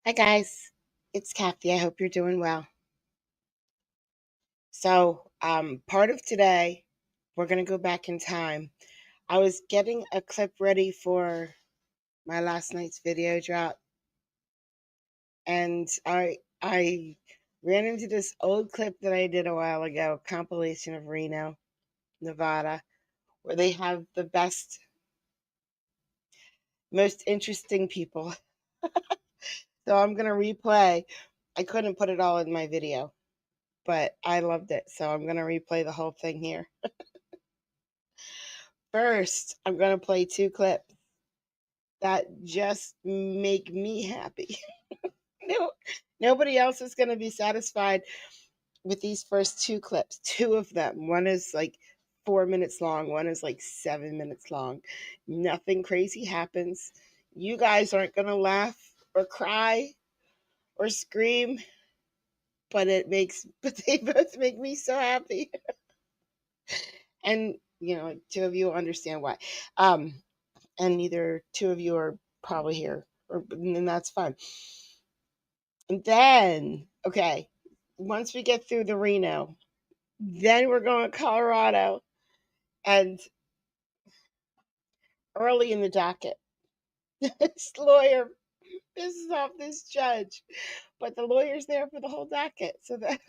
Hi guys, it's Kathy. I hope you're doing well. So, part of today, we're going to go back in time. I was getting a clip ready for my last night's video drop, and I ran into this old clip that I did a while ago, a compilation of Reno, Nevada, where they have the best, most interesting people. So I'm going to replay. I couldn't put it all in my video, but I loved it. So I'm going to replay the whole thing here. First, I'm going to play 2 clips that just make me happy. No, nobody else is going to be satisfied with these first 2 clips. 2 of them. One is like 4 minutes long. One is like 7 minutes long. Nothing crazy happens. You guys aren't going to laugh or cry or scream, but they both make me so happy. And, 2 of you will understand why. And neither 2 of you are probably here, and that's fine. And then, okay, once we get through the Reno, then we're going to Colorado. And early in the docket, this lawyer pisses off this judge, but the lawyer's there for the whole docket, so that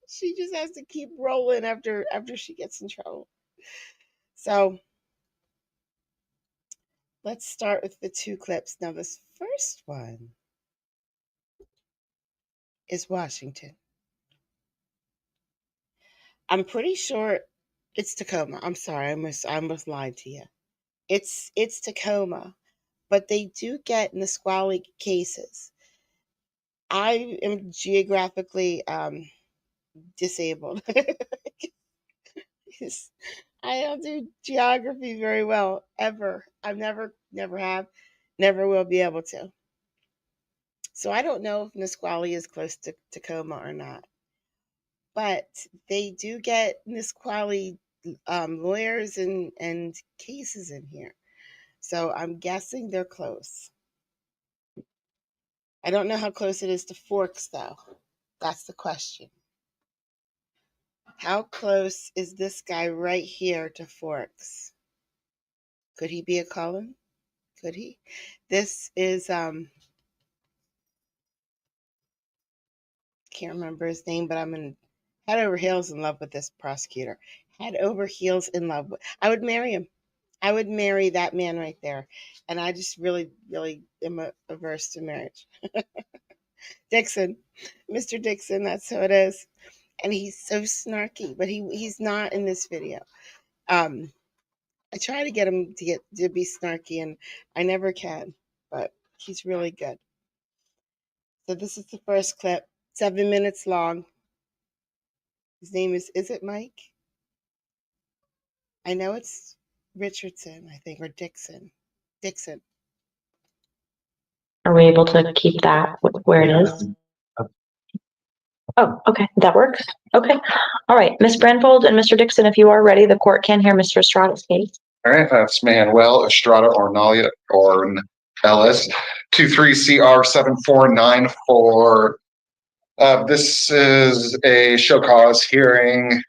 she just has to keep rolling after she gets in trouble. So let's start with the 2 clips. Now, this first one is Washington. I'm pretty sure it's Tacoma. I'm sorry, I almost lied to you. It's Tacoma, but they do get Nisqually cases. I am geographically disabled. I don't do geography very well, ever. I've never have, never will be able to. So I don't know if Nisqually is close to Tacoma or not. But they do get Nisqually lawyers and cases in here. So I'm guessing they're close. I don't know how close it is to Forks, though. That's the question. How close is this guy right here to Forks? Could he be a Cullen? Could he? This is can't remember his name, but I'm head over heels in love with this prosecutor. Head over heels in love with. I would marry him. I would marry that man right there. And I just really, really am averse to marriage. Dixon, Mr. Dixon, that's who it is. And he's so snarky, but he's not in this video. I try to get him to be snarky, and I never can, but he's really good. So this is the first clip, 7 minutes long. His name is it Mike? I know it's Richardson, I think, or Dixon. Dixon. Are we able to keep that where it is? Oh, okay, that works. Okay. All right, Ms. Brandvold and Mr. Dixon, if you are ready, the court can hear Mr. Estrada's case. All right, that's Manuel Estrada Ornelas, 23CR7494. This is a show cause hearing.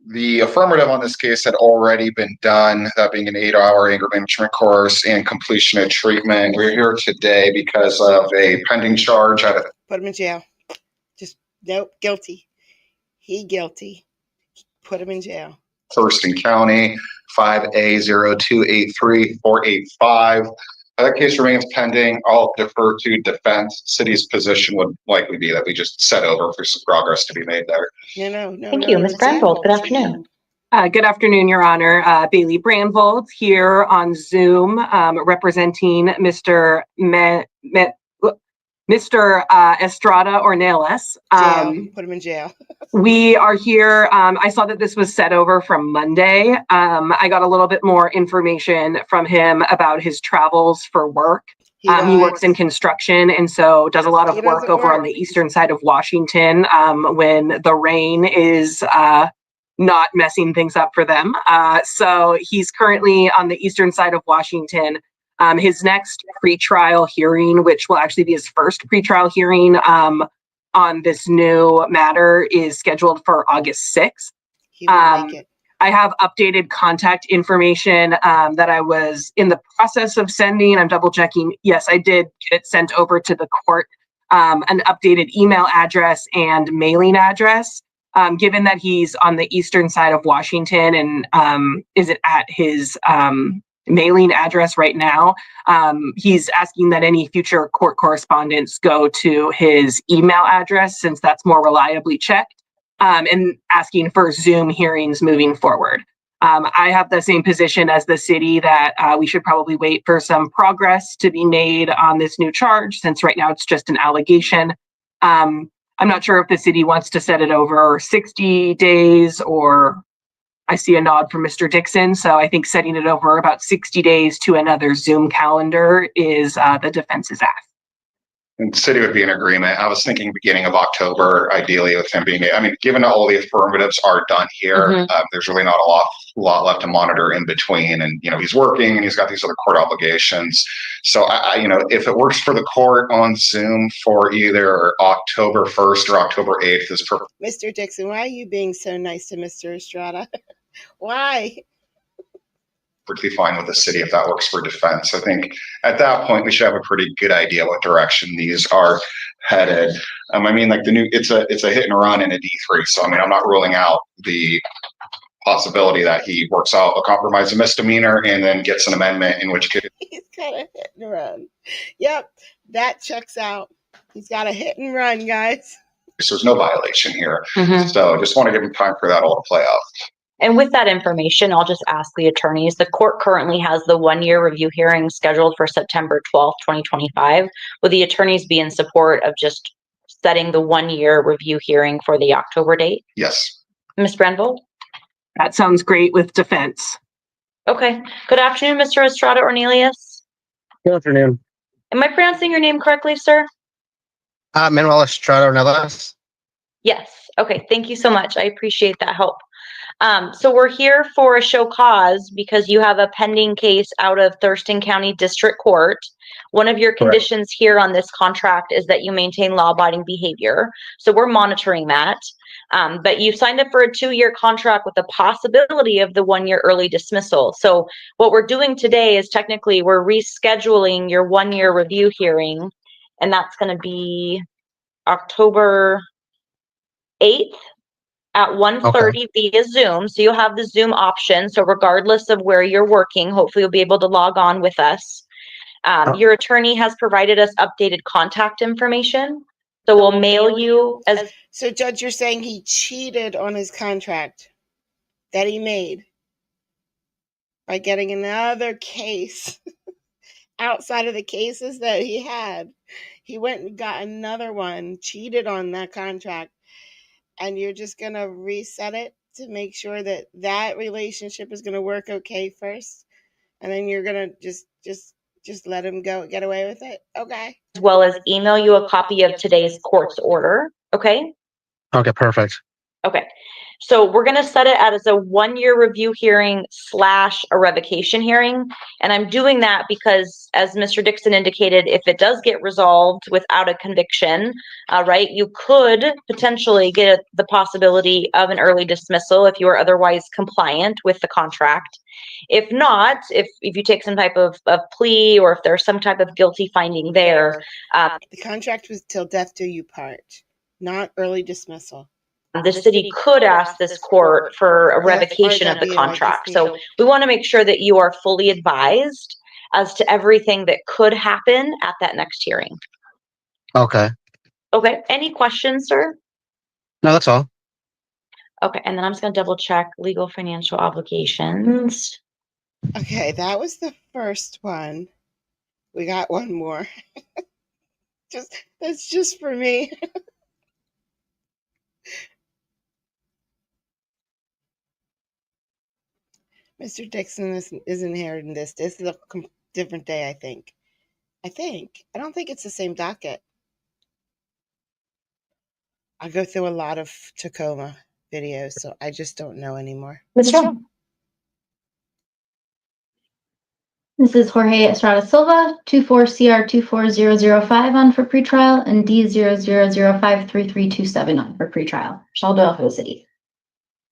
The affirmative on this case had already been done, that being an 8-hour anger management course and completion of treatment. We're here today because of a pending charge. Put him in jail. Just, nope, guilty. He guilty. Put him in jail. Thurston County, 5A0283485. That case remains pending. I'll defer to defense. City's position would likely be that we just set over for some progress to be made there. No. Thank you, Ms. Brandvold. Good afternoon. Good afternoon, Your Honor. Bailey Brandvold here on Zoom, representing Mr. Estrada Ornelas. Put him in jail. We are here. I saw that this was set over from Monday. I got a little bit more information from him about his travels for work. He works in construction, and so does a lot of work over on the eastern side of Washington when the rain is not messing things up for them. So he's currently on the eastern side of Washington. His next pretrial hearing, which will actually be his first pretrial hearing on this new matter, is scheduled for August 6th. He will make it. I have updated contact information that I was in the process of sending. I'm double checking. Yes, I did get it sent over to the court, an updated email address and mailing address. Given that he's on the eastern side of Washington and isn't at his mailing address right now, he's asking that any future court correspondence go to his email address since that's more reliably checked. And asking for Zoom hearings moving forward. I have the same position as the city that we should probably wait for some progress to be made on this new charge, since right now it's just an allegation. I'm not sure if the city wants to set it over 60 days, or I see a nod from Mr. Dixon. So I think setting it over about 60 days to another Zoom calendar is the defense's ask. And the city would be in agreement. I was thinking beginning of October, ideally, with him being, I mean, given all the affirmatives are done here, there's really not a lot left to monitor in between. And, you know, he's working and he's got these other court obligations. So you know, if it works for the court on Zoom for either October 1st or October 8th is perfect. Mr. Dixon, why are you being so nice to Mr. Estrada? Why? Perfectly fine with the city if that works for defense. I think at that point we should have a pretty good idea what direction these are headed. I mean, like it's a hit and run in a D3. So I mean, I'm not ruling out the possibility that he works out a compromise, a misdemeanor, and then gets an amendment, in which case he's got a hit and run. Yep, that checks out. He's got a hit and run, guys. there's no violation here. So just want to give him time for that all to play out. And with that information, I'll just ask the attorneys. The court currently has the 1-year review hearing scheduled for September 12th, 2025. Will the attorneys be in support of just setting the 1-year review hearing for the October date? Yes. Ms. Brenvold? That sounds great with defense. Okay. Good afternoon, Mr. Estrada Ornelius. Good afternoon. Am I pronouncing your name correctly, sir? Manuel Estrada Ornelas. Yes. Okay. Thank you so much. I appreciate that help. So we're here for a show cause because you have a pending case out of Thurston County District Court. One of your conditions here on this contract is that you maintain law-abiding behavior. So we're monitoring that. But you signed up for a 2-year contract with the possibility of the 1-year early dismissal. So what we're doing today is technically we're rescheduling your 1-year review hearing, and that's going to be October 8th. At 1:30 via Zoom. So you'll have the Zoom option. So regardless of where you're working, hopefully you'll be able to log on with us. Your attorney has provided us updated contact information. So we'll mail you as. So Judge, you're saying he cheated on his contract that he made by getting another case outside of the cases that he had. He went and got another one, cheated on that contract. And you're just going to reset it to make sure that that relationship is going to work okay first. And then you're going to just let him go, get away with it. Okay. As well as email you a copy of today's court's order. Okay. Okay, perfect. Okay. So we're going to set it as a 1-year review hearing / a revocation hearing. And I'm doing that because, as Mr. Dixon indicated, if it does get resolved without a conviction, right, you could potentially get the possibility of an early dismissal if you are otherwise compliant with the contract. If not, if you take some type of plea, or if there's some type of guilty finding there. The contract was till death do you part, not early dismissal. The city could ask this court for a revocation of the contract. So we want to make sure that you are fully advised as to everything that could happen at that next hearing. Okay. Okay. Any questions, sir? No, that's all. Okay. And then I'm just going to double check legal financial obligations. Okay. That was the first one. We got one more. That's just for me. Mr. Dixon is inheriting this. This is a different day, I think. I don't think it's the same docket. I go through a lot of Tacoma videos, so I just don't know anymore. That's right. This is Jorge Estrada Silva, 24CR24005 on for pretrial, and D00053327 on for pretrial. Michelle Doyle for the city.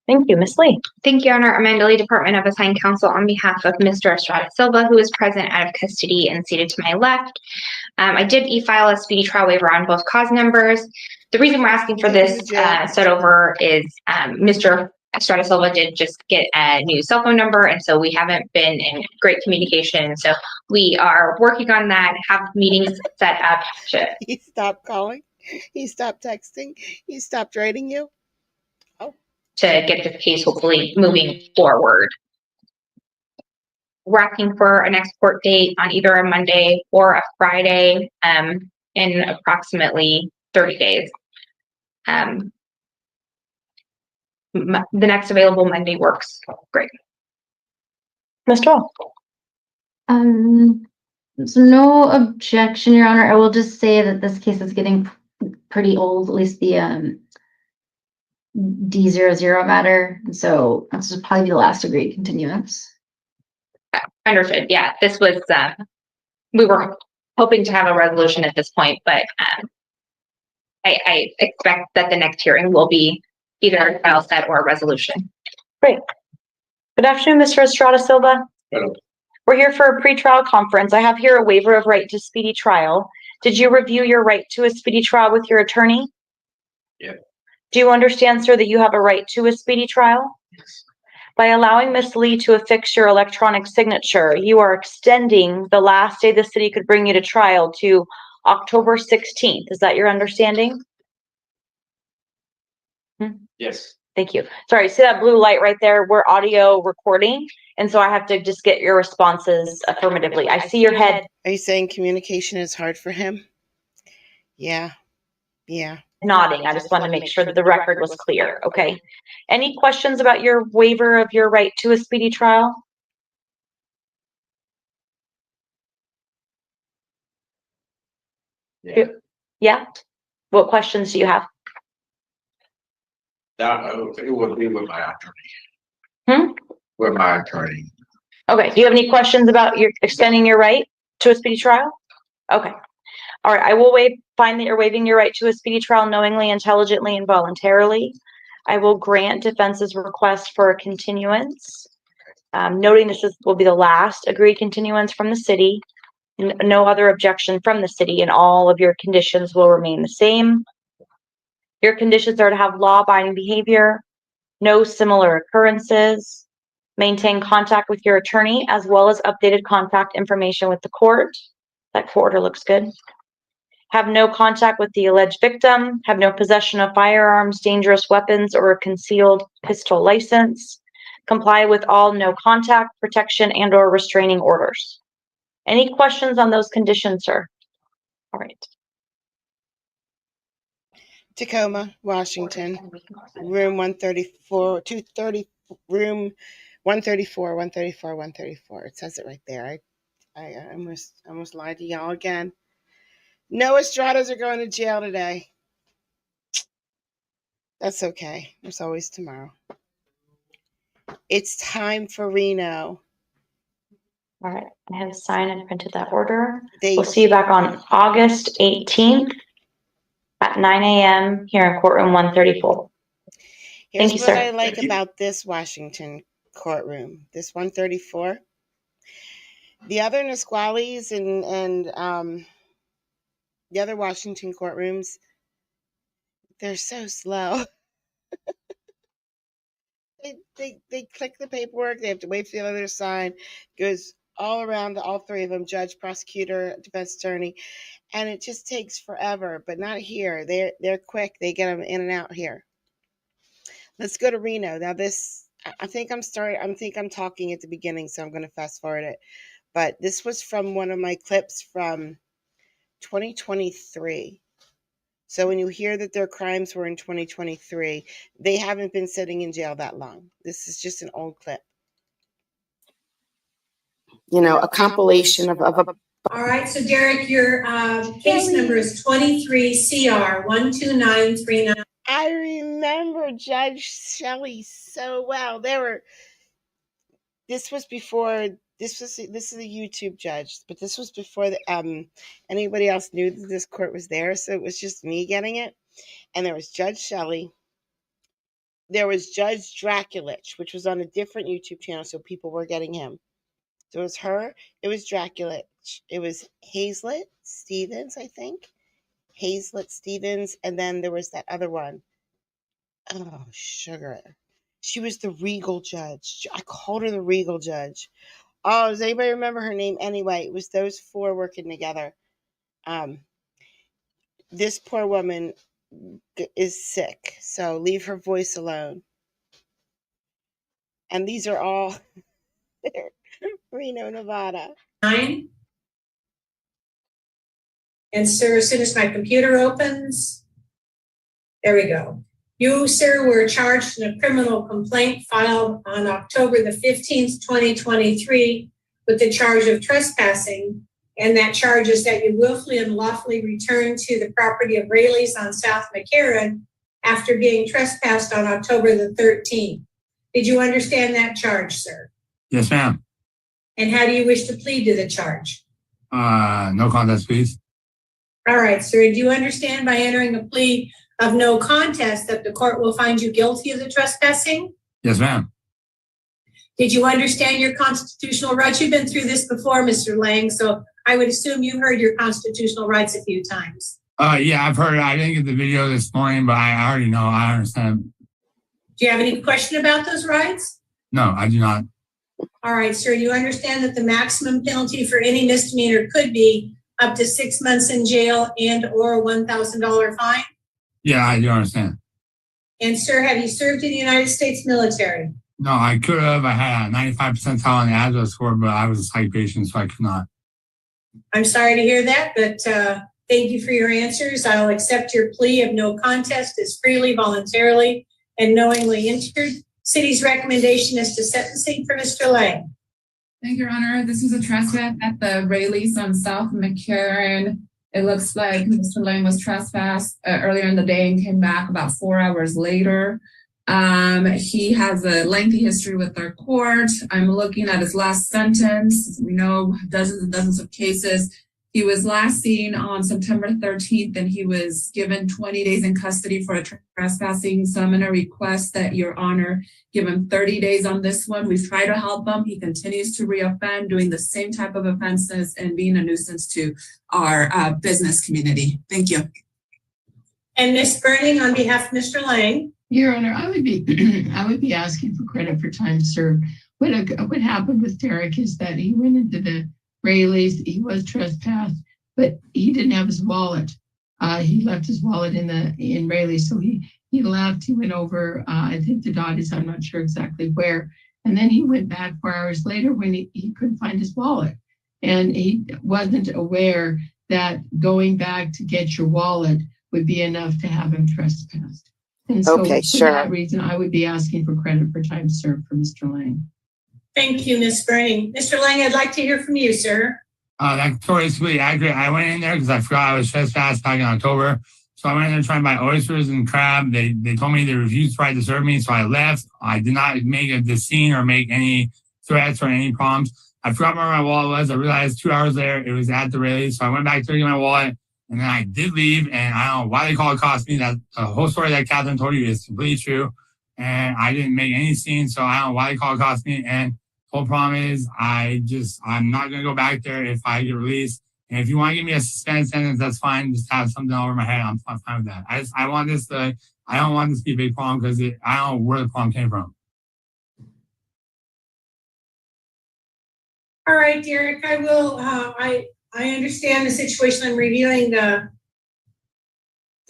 Thank you, Ms. Lee. Thank you, Your Honor. Amanda Lee, Department of Assigned Counsel, on behalf of Mr. Estrada Silva, who is present out of custody and seated to my left. I did e-file a speedy trial waiver on both cause numbers. The reason we're asking for this set over is Mr. Estrada Silva did just get a new cell phone number, and so we haven't been in great communication. So we are working on that, have meetings set up. He stopped calling, he stopped texting, he stopped writing you. To get this case hopefully moving forward. We're asking for an next court date on either a Monday or a Friday in approximately 30 days. The next available Monday works great. Ms. Doyle. So no objection, Your Honor. I will just say that this case is getting pretty old, at least the D00 matter. So this will probably be the last agreed continuance. Understood. Yeah, this was, we were hoping to have a resolution at this point, but I expect that the next hearing will be either a trial set or a resolution. Great. Good afternoon, Mr. Estrada Silva. Hello. We're here for a pretrial conference. I have here a waiver of right to speedy trial. Did you review your right to a speedy trial with your attorney? Yeah. Do you understand, sir, that you have a right to a speedy trial? Yes. By allowing Ms. Lee to affix your electronic signature, you are extending the last day the city could bring you to trial to October 16th. Is that your understanding? Yes. Thank you. Sorry, see that blue light right there? We're audio recording, and so I have to just get your responses affirmatively. I see your head. Are you saying communication is hard for him? Yeah. Nodding. I just wanted to make sure that the record was clear. Okay. Any questions about your waiver of your right to a speedy trial? Yeah. Yeah? What questions do you have? It would be with my attorney. Hmm? With my attorney. Okay. Do you have any questions about your extending your right to a speedy trial? Okay. All right. I will find that you're waiving your right to a speedy trial knowingly, intelligently, and voluntarily. I will grant defense's request for a continuance, noting this will be the last agreed continuance from the city. No other objection from the city, and all of your conditions will remain the same. Your conditions are to have law-abiding behavior, no similar occurrences, maintain contact with your attorney, as well as updated contact information with the court. That court order looks good. Have no contact with the alleged victim, have no possession of firearms, dangerous weapons, or a concealed pistol license, comply with all no contact, protection, and/or restraining orders. Any questions on those conditions, sir? All right. Tacoma, Washington, room 134, 230, room 134, 134, 134. It says it right there. I almost lied to y'all again. No Estradas are going to jail today. That's okay. There's always tomorrow. It's time for Reno. All right. I have signed and printed that order. We'll see you back on August 18th at 9 a.m. here in courtroom 134. Here's Thank you, what sir. I like about this Washington courtroom, this 134. The other Nisquallies and the other Washington courtrooms, they're so slow. They click the paperwork. They have to wait for the other side. Goes all around to all three of them: judge, prosecutor, defense attorney, and it just takes forever. But not here. They're quick. They get them in and out here. Let's go to Reno now. I think I'm talking at the beginning, so I'm going to fast forward it. But this was from one of my clips from 2023. So when you hear that their crimes were in 2023, they haven't been sitting in jail that long. This is just an old clip. You know, a compilation of a. All right, so Derek, your case number is 23CR12939. I remember Judge Shelley so well. This was before this is a YouTube judge, but this was before anybody else knew that this court was there, so it was just me getting it. And there was Judge Shelley. There was Judge Draculich, which was on a different YouTube channel, so people were getting him. So it was her, it was Draculich, it was Hazlet Stevens, I think. Hazlet Stevens, and then there was that other one. Oh, sugar. She was the Regal judge. I called her the Regal judge. Oh, does anybody remember her name? Anyway, it was those four working together. This poor woman is sick, so leave her voice alone. And these are all Reno, Nevada. 9. And sir, as soon as my computer opens, there we go. You, sir, were charged in a criminal complaint filed on October the 15th, 2023 with the charge of trespassing. And that charge is that you willfully and lawfully returned to the property of Rayleigh's on South McCarran after being trespassed on October the 13th. Did you understand that charge, sir? Yes, ma'am. And how do you wish to plead to the charge? No contest, please. All right, sir. Do you understand by entering a plea of no contest that the court will find you guilty of the trespassing? Yes, ma'am. Did you understand your constitutional rights? You've been through this before, Mr. Lang, so I would assume you heard your constitutional rights a few times. Yeah, I've heard. I didn't get the video this morning, but I already know. I understand. Do you have any question about those rights? No, I do not. All right, sir. You understand that the maximum penalty for any misdemeanor could be up to 6 months in jail and or a $1,000 fine? Yeah, I do understand. And sir, have you served in the United States military? No, I could have. I had a 95 percentile on the Agile score, but I was a psych patient, so I could not. I'm sorry to hear that, but thank you for your answers. I'll accept your plea of no contest as freely, voluntarily, and knowingly entered. City's recommendation is to sentencing for Mr. Lang. Thank you, Your Honor. This is a trespass at the Rayleigh's on South McCarran. It looks like Mr. Lang was trespassed earlier in the day and came back about 4 hours later. He has a lengthy history with our court. I'm looking at his last sentence. We know dozens and dozens of cases. He was last seen on September 13th, and he was given 20 days in custody for a trespassing. So I'm going to request that Your Honor give him 30 days on this one. We've tried to help him. He continues to reoffend, doing the same type of offenses and being a nuisance to our business community. Thank you. And Ms. Burning, on behalf of Mr. Lang. Your Honor, I would be asking for credit for time served. What happened with Derek is that he went into the Rayleigh's, he was trespassed, but he didn't have his wallet. He left his wallet in Rayleigh's, so he left. He went over, I think to Dottie's, I'm not sure exactly where, and then he went back 4 hours later when he couldn't find his wallet, and he wasn't aware that going back to get your wallet would be enough to have him trespassed. And so for that reason, I would be asking for credit for time served for Mr. Lang. Thank you, Ms. Burning. Mr. Lang, I'd like to hear from you, sir. That's totally accurate. I went in there because I forgot I was trespassed back in October. So I went in there trying to buy oysters and crab. They told me they refused to serve me, so I left. I did not make a scene or make any threats or any problems. I forgot where my wallet was. I realized 2 hours later it was at the Rayleigh's. So I went back to get my wallet, and then I did leave. And I don't know why they called it cost me. That the whole story that Catherine told you is completely true. And I didn't make any scene, so I don't know why they called it cost me. And the whole problem is I'm not going to go back there if I get released. And if you want to give me a suspended sentence, that's fine. Just have something over my head. I'm fine with that. I don't want this to be a big problem because I don't know where the problem came from. All right, Derek, I will, I understand the situation. I'm reviewing the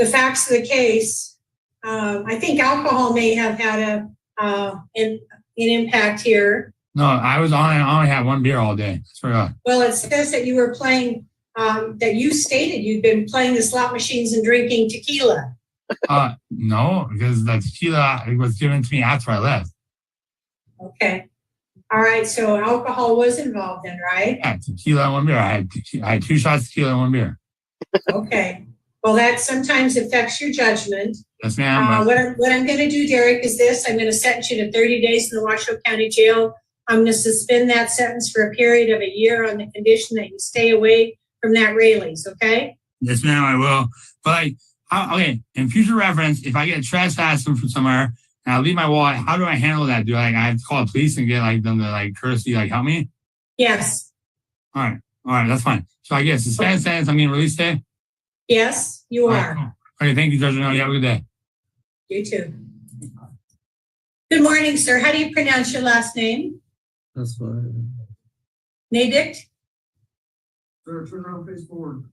facts of the case. I think alcohol may have had an impact here. No, I only had one beer all day. Well, it says that you were playing, that you stated you'd been playing the slot machines and drinking tequila. No, because the tequila was given to me after I left. Okay. All right, so alcohol was involved then, right? Yeah, tequila and one beer. I had 2 shots of tequila and 1 beer. Okay. Well, that sometimes affects your judgment. Yes, ma'am. What I'm going to do, Derek, is this. I'm going to sentence you to 30 days in the Washoe County Jail I'm going to suspend that sentence for a period of a year on the condition that you stay away from that Rayleigh's, okay? Yes, ma'am, I will. But like, okay, in future reference, if I get trespassed from somewhere and I leave my wallet, how do I handle that? Do I have to call the police and get like them to like courtesy like help me? Yes. All right, that's fine. So I get suspended sentence. I'm getting released today. Yes, you are. Cool. Okay, thank you, Judge. You have a good day. You too. Good morning, sir. How do you pronounce your last name? That's fine. Nadict? Sir, turn around, face forward.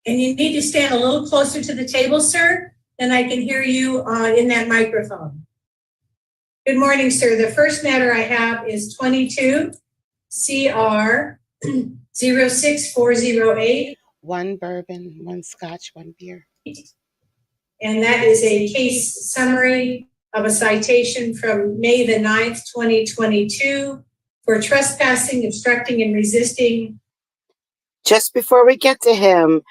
And you need to stand a little closer to the table, sir, then I can hear you in that microphone. Good morning, sir. The first matter I have is 22 CR 06408. One bourbon, one scotch, one beer. And that is a case summary of a citation from May the 9th, 2022 for trespassing, obstructing, and resisting. Just before we get to him,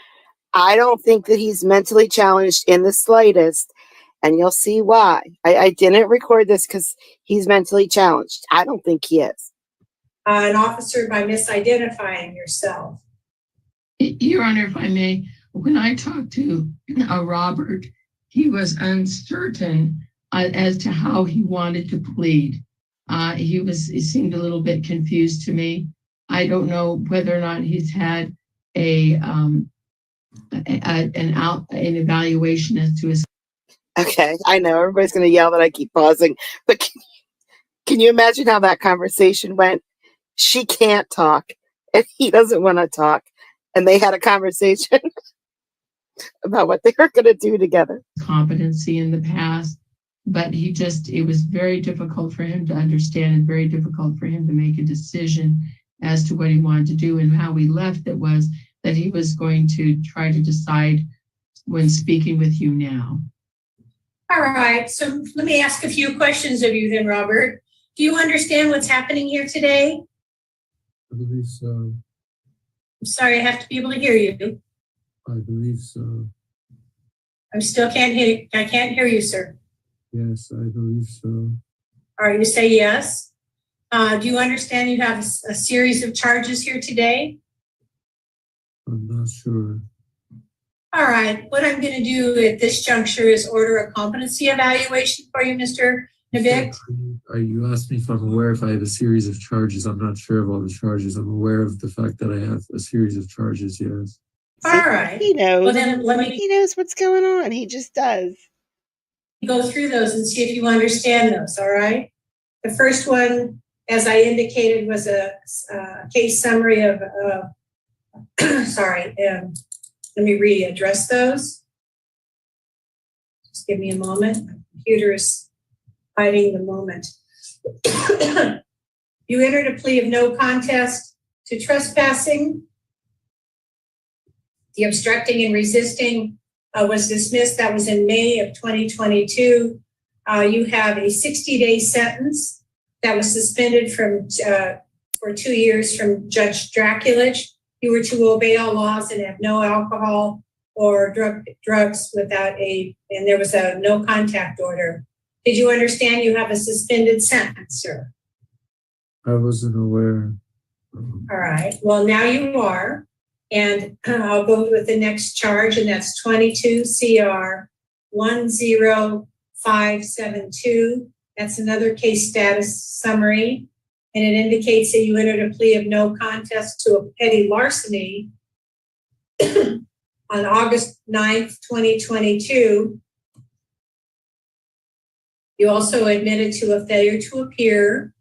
I don't think that he's mentally challenged in the slightest, and you'll see why. I didn't record this because he's mentally challenged. I don't think he is. An officer by misidentifying yourself. Your Honor, if I may, when I talked to Robert, he was uncertain as to how he wanted to plead. He seemed a little bit confused to me. I don't know whether or not he's had an evaluation as to his. Okay, I know everybody's going to yell that I keep pausing, but can you imagine how that conversation went? She can't talk, and he doesn't want to talk, and they had a conversation about what they were going to do together. Competency in the past, but it was very difficult for him to understand and very difficult for him to make a decision as to what he wanted to do. And how we left it was that he was going to try to decide when speaking with you now. All right, so let me ask a few questions of you then, Robert. Do you understand what's happening here today? I believe so. I'm sorry, I have to be able to hear you. I believe so. I can't hear you, sir. Yes, I believe so. All right, you say yes. Do you understand you have a series of charges here today? I'm not sure. All right, what I'm going to do at this juncture is order a competency evaluation for you, Mr. Navick. You asked me if I'm aware if I have a series of charges. I'm not sure of all the charges. I'm aware of the fact that I have a series of charges, yes. All right. He knows. Well, then He knows what's going on. He just does. Go through those and see if you understand those, all right? The first one, as I indicated, was a case summary of, sorry, let me readdress those. Just give me a moment. My computer is hiding the moment. You entered a plea of no contest to trespassing. The obstructing and resisting was dismissed. That was in May of 2022. You have a 60-day sentence that was suspended for 2 years from Judge Draculich. You were to obey all laws and have no alcohol or drugs and there was a no contact order. Did you understand you have a suspended sentence, sir? I wasn't aware. All right, well, now you are. And I'll go with the next charge, and that's 22 CR 10572. That's another case status summary. And it indicates that you entered a plea of no contest to a petty larceny on August 9th, 2022. You also admitted to a failure to appear.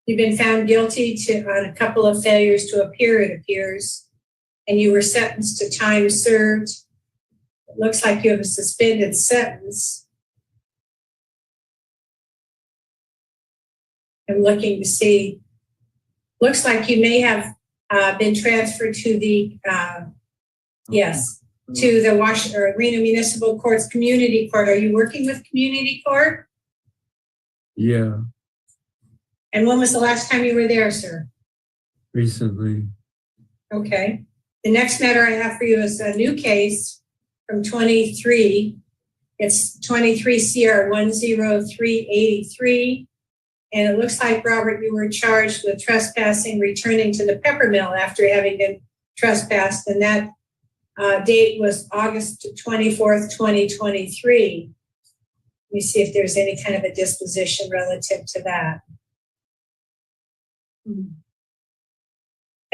You've been found guilty on a couple of failures to appear, it appears, and you were sentenced to time served. It looks like you have a suspended sentence. I'm looking to see. Looks like you may have been transferred to the, to the Reno Municipal Court's Community Court. Are you working with Community Court? Yeah. And when was the last time you were there, sir? Recently. Okay. The next matter I have for you is a new case from 23, It's 23 CR 10383. And it looks like, Robert, you were charged with trespassing, returning to the Peppermill after having been trespassed. And that date was August 24th, 2023. Let me see if there's any kind of a disposition relative to that.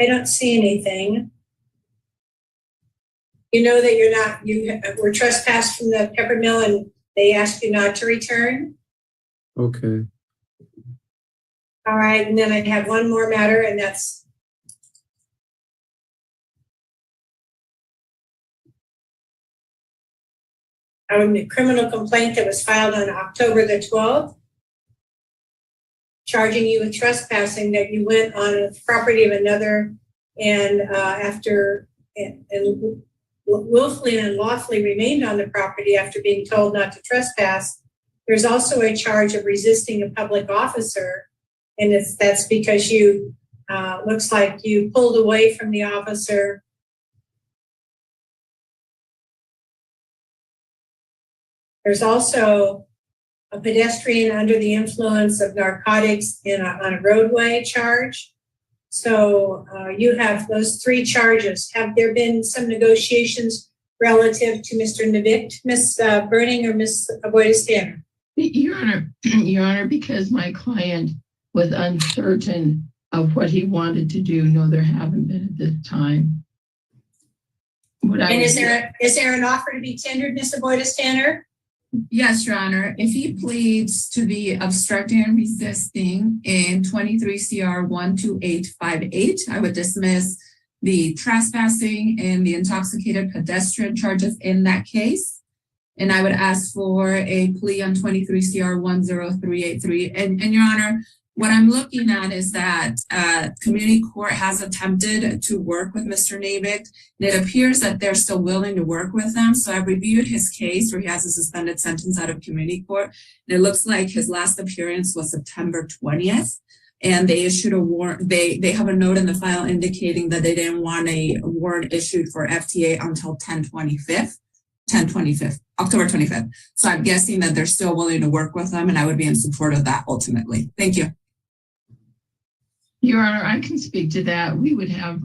I don't see anything. You know that you were trespassed from the Peppermill and they asked you not to return? Okay. All right, and then I have one more matter, and that's a criminal complaint that was filed on October the 12th, charging you with trespassing, that you went on the property of another and willfully and unlawfully remained on the property after being told not to trespass. There's also a charge of resisting a public officer, and that's because you looks like you pulled away from the officer. There's also a pedestrian under the influence of narcotics on a roadway charge. So you have those three charges. Have there been some negotiations relative to Mr. Nevict, Ms. Burning, or Ms. Avoidis-Tanner? Your Honor, because my client was uncertain of what he wanted to do, no, there haven't been at this time. And is there an offer to be tendered, Ms. Avoidis-Tanner? Yes, Your Honor. If he pleads to the obstructing and resisting in 23 CR 12858, I would dismiss the trespassing and the intoxicated pedestrian charges in that case. And I would ask for a plea on 23 CR 10383. And Your Honor, what I'm looking at is that community court has attempted to work with Mr. Nevict, and it appears that they're still willing to work with him. So I reviewed his case where he has a suspended sentence out of community court, and it looks like his last appearance was September 20th. And they issued a warrant. They have a note in the file indicating that they didn't want a warrant issued for FTA until October 25th. So I'm guessing that they're still willing to work with them, and I would be in support of that ultimately. Thank you. Your Honor, I can speak to that. We would have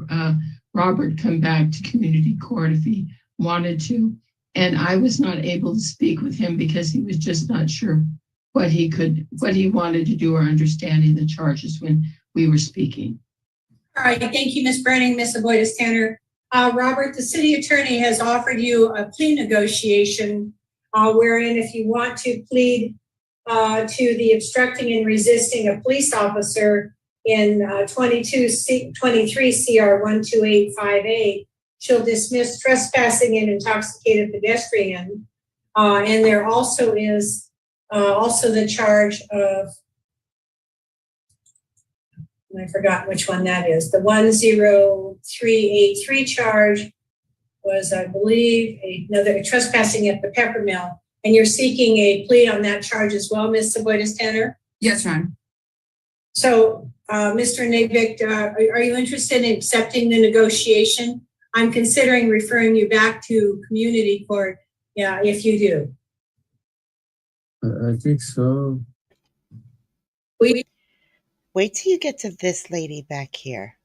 Robert come back to community court if he wanted to. And I was not able to speak with him because he was just not sure what he wanted to do or understanding the charges when we were speaking. All right, thank you, Ms. Burning, Ms. Avoidis-Tanner. Robert, the city attorney has offered you a plea negotiation wherein if you want to plead to the obstructing and resisting a police officer in 23 CR 12858, she'll dismiss trespassing and intoxicated pedestrian. And there also is also the charge of, I forgot which one that is. The 10383 charge was, I believe, another trespassing at the Peppermill. And you're seeking a plea on that charge as well, Ms. Avoidis-Tanner? Yes, Ron. So, Mr. Nevict, are you interested in accepting the negotiation? I'm considering referring you back to community court, yeah, if you do. I think so. Wait till you get to this lady back here.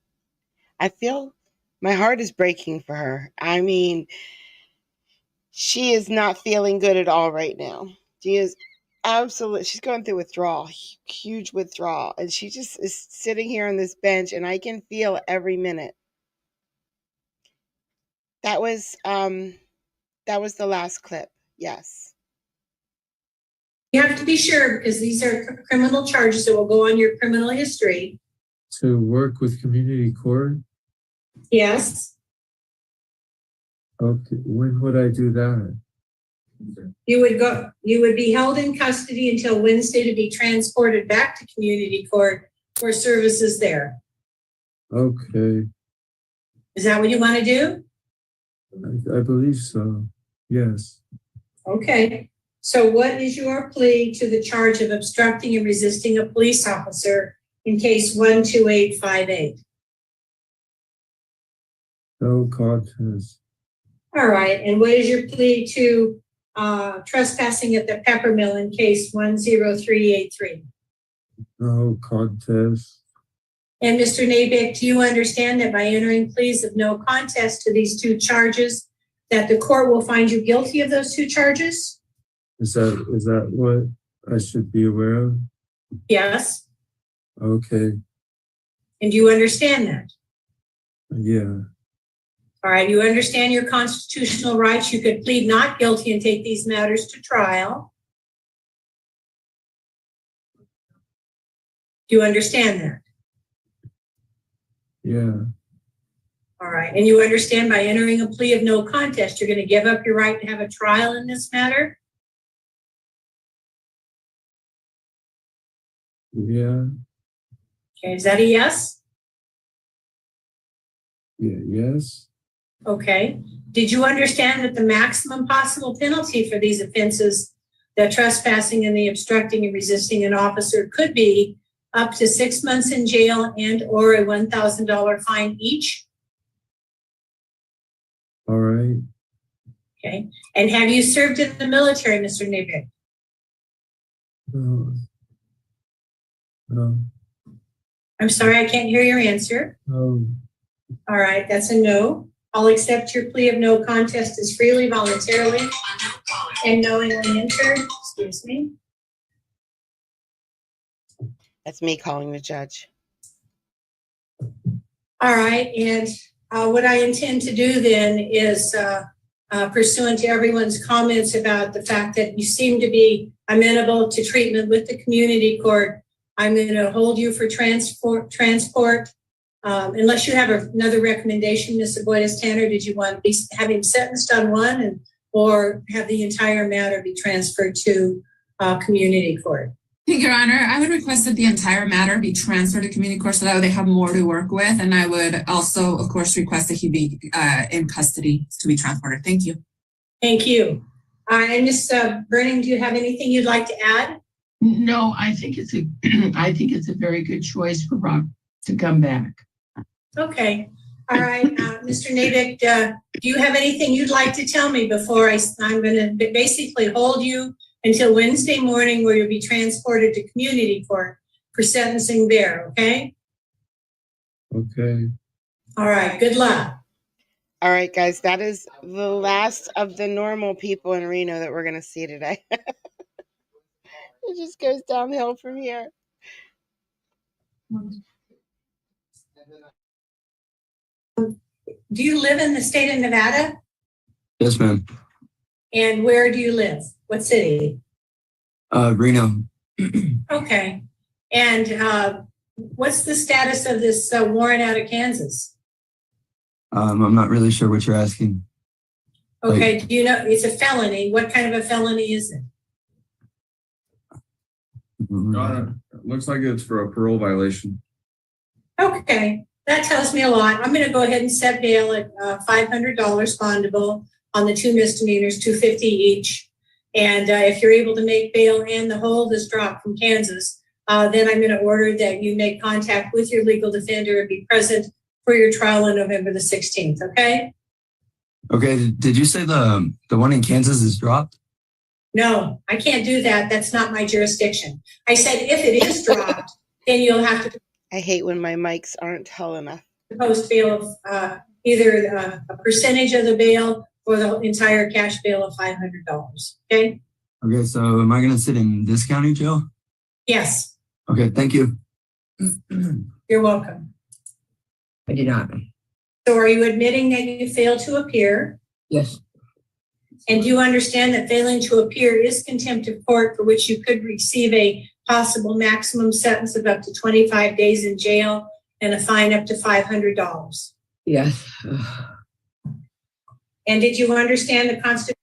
I feel my heart is breaking for her. I mean, she is not feeling good at all right now. She is absolutely, she's going through withdrawal, huge withdrawal. And she just is sitting here on this bench and I can feel every minute. That was the last clip. Yes. You have to be sure because these are criminal charges that will go on your criminal history. To work with community court? Yes. Okay, when would I do that? You would be held in custody until Wednesday to be transported back to community court for services there. Okay. Is that what you want to do? I believe so. Yes. Okay. So what is your plea to the charge of obstructing and resisting a police officer in case 12858? No contest. All right. And what is your plea to trespassing at the pepper mill in case 10383. No contest. And Mr. Nabik, do you understand that by entering pleas of no contest to these two charges, that the court will find you guilty of those two charges? Is that what I should be aware of? Yes. Okay. And do you understand that? Yeah. All right, you understand your constitutional rights. You could plead not guilty and take these matters to trial. Do you understand that? Yeah. All right, and you understand by entering a plea of no contest, you're going to give up your right to have a trial in this matter? Yeah. Okay, is that a yes? Yeah. Yes. Okay. Did you understand that the maximum possible penalty for these offenses, the trespassing and the obstructing and resisting an officer, could be up to 6 months in jail and or a $1,000 fine each? All right. Okay. And have you served in the military, Mr. Nabik? No. No. I'm sorry, I can't hear your answer. No. All right, that's a no. I'll accept your plea of no contest as freely, voluntarily, and knowingly entered. Excuse me. That's me calling the judge. All right, and what I intend to do then is, pursuant to everyone's comments about the fact that you seem to be amenable to treatment with the community court, I'm going to hold you for transport. Unless you have another recommendation, Ms. Aboyes-Tanner, did you want to have him sentenced on one or have the entire matter be transferred to community court? Your Honor, I would request that the entire matter be transferred to community court so that they have more to work with. And I would also, of course, request that he be in custody to be transported. Thank you. Thank you. And Ms. Burning, do you have anything you'd like to add? No, I think it's a very good choice for Rob to come back. Okay. All right. Mr. Nabik, do you have anything you'd like to tell me before I'm going to basically hold you until Wednesday morning where you'll be transported to community court for sentencing there, okay? Okay. All right. Good luck. All right, guys, that is the last of the normal people in Reno that we're going to see today. It just goes downhill from here. Do you live in the state of Nevada? Yes, ma'am. And where do you live? What city? Reno. Okay. And what's the status of this warrant out of Kansas? I'm not really sure what you're asking. Okay. Do you know it's a felony? What kind of a felony is it? It looks like it's for a parole violation. Okay. That tells me a lot. I'm going to go ahead and set bail at $500 bondable on the two misdemeanors, $250 each. And if you're able to make bail and the hold is dropped from Kansas, then I'm going to order that you make contact with your legal defender and be present for your trial on November the 16th. Okay? Okay. Did you say the one in Kansas is dropped? No, I can't do that. That's not my jurisdiction. I said if it is dropped, then you'll have to. I hate when my mics aren't tall enough. Post bail of either a percentage of the bail or the entire cash bail of $500. Okay? Okay, so am I going to sit in this county jail? Yes. Okay, thank you. You're welcome. I did not. So are you admitting that you failed to appear? Yes. And do you understand that failing to appear is contempt of court for which you could receive a possible maximum sentence of up to 25 days in jail and a fine up to $500? Yes. And did you understand the Constitution?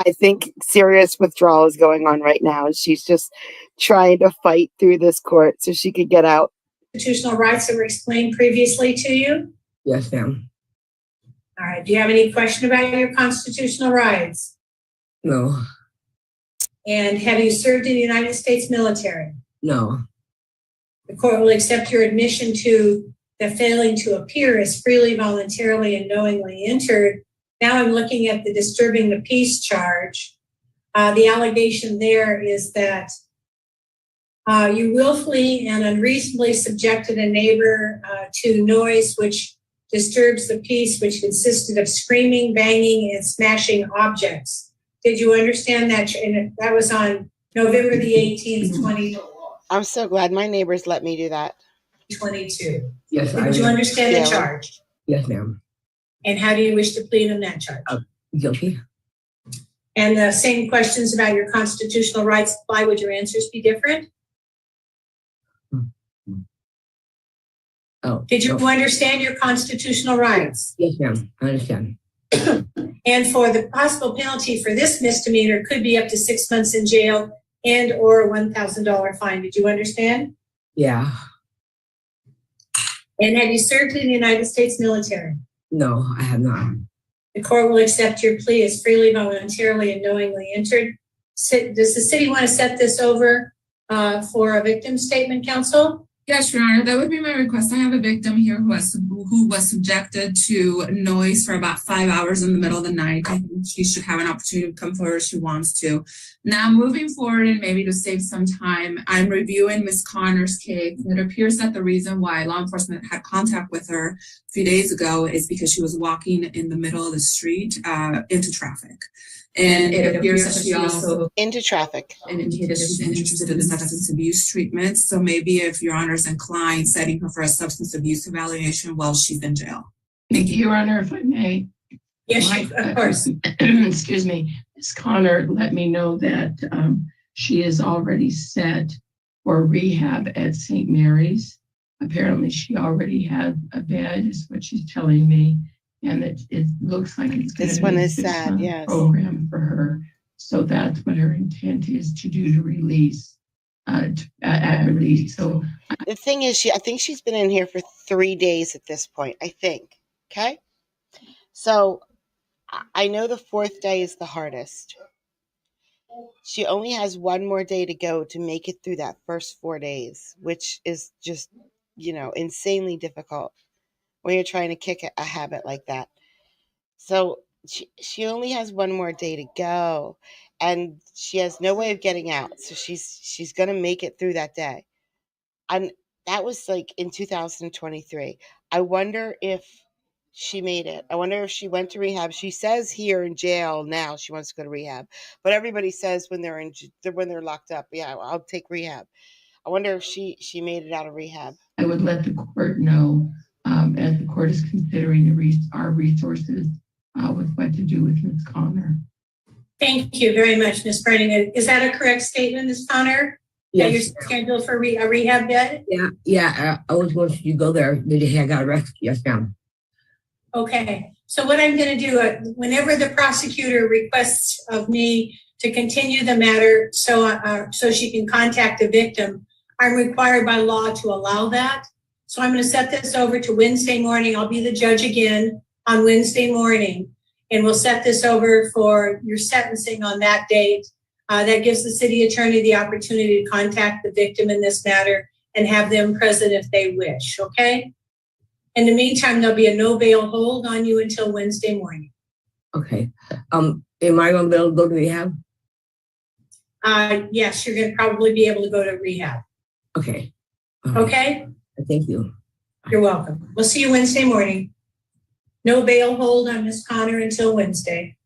I think serious withdrawal is going on right now. She's just trying to fight through this court so she could get out. Constitutional rights that were explained previously to you? Yes, ma'am. All right. Do you have any question about your constitutional rights? No. And have you served in the United States military? No. The court will accept your admission to the failing to appear as freely, voluntarily, and knowingly entered Now I'm looking at the disturbing the peace charge. The allegation there is that you willfully and unreasonably subjected a neighbor to noise which disturbs the peace, which consisted of screaming, banging, and smashing objects. Did you understand that? And that was on November the 18th, 2022. I'm so glad my neighbors let me do that. Yes, did you understand the charge? Yes, ma'am. And how do you wish to plead on that charge? Guilty. And the same questions about your constitutional rights apply. Would your answers be different? Oh. Did you understand your constitutional rights? Yes, ma'am. I understand. And for the possible penalty for this misdemeanor could be up to 6 months in jail and or a $1,000 fine. Did you understand? Yeah. And have you served in the United States military? No, I have not. The court will accept your plea as freely, voluntarily, and knowingly entered. Does the city want to set this over for a victim statement, counsel? Yes, Your Honor, that would be my request. I have a victim here who was subjected to noise for about 5 hours in the middle of the night. I think she should have an opportunity to come forward if she wants to. Now, moving forward, and maybe to save some time, I'm reviewing Ms. Connor's case. It appears that the reason why law enforcement had contact with her a few days ago is because she was walking in the middle of the street into traffic. And it appears that she also into traffic and indicated she's interested in substance abuse treatment. So maybe if Your Honor is inclined, setting her for a substance abuse evaluation while she's in jail. Thank you, Your Honor, if I may. Yes, of course. Excuse me. Ms. Connor let me know that she is already set for rehab at St. Mary's. Apparently she already had a bed, is what she's telling me. And it looks like it's going this one is sad, yes. Program for her. So that's what her intent is to do to release, at release. So the thing is, I think she's been in here for 3 days at this point, I think. Okay. So I know the 4th day is the hardest. She only has 1 more day to go to make it through that first 4 days, which is just, insanely difficult when you're trying to kick a habit like that. So she only has 1 more day to go, and she has no way of getting out. So she's going to make it through that day. And that was like in 2023. I wonder if she made it. I wonder if she went to rehab. She says here in jail now she wants to go to rehab, but everybody says when they're locked up, yeah, I'll take rehab. I wonder if she made it out of rehab. I would let the court know as the court is considering our resources with what to do with Ms. Connor. Thank you very much, Ms. Brennan. Is that a correct statement, Ms. Connor? Yes. That you're scheduled for a rehab bed? Yeah. I was going to go there the day I got arrested. Yes, ma'am. Okay. So what I'm going to do, whenever the prosecutor requests of me to continue the matter so she can contact the victim, I'm required by law to allow that. So I'm going to set this over to Wednesday morning. I'll be the judge again on Wednesday morning, and we'll set this over for your sentencing on that date. That gives the city attorney the opportunity to contact the victim in this matter and have them present if they wish, okay? In the meantime, there'll be a no bail hold on you until Wednesday morning. Okay. Am I going to be able to go to rehab? Yes, you're going to probably be able to go to rehab. Okay. Okay? Thank you. You're welcome. We'll see you Wednesday morning. No bail hold on Ms. Connor until Wednesday.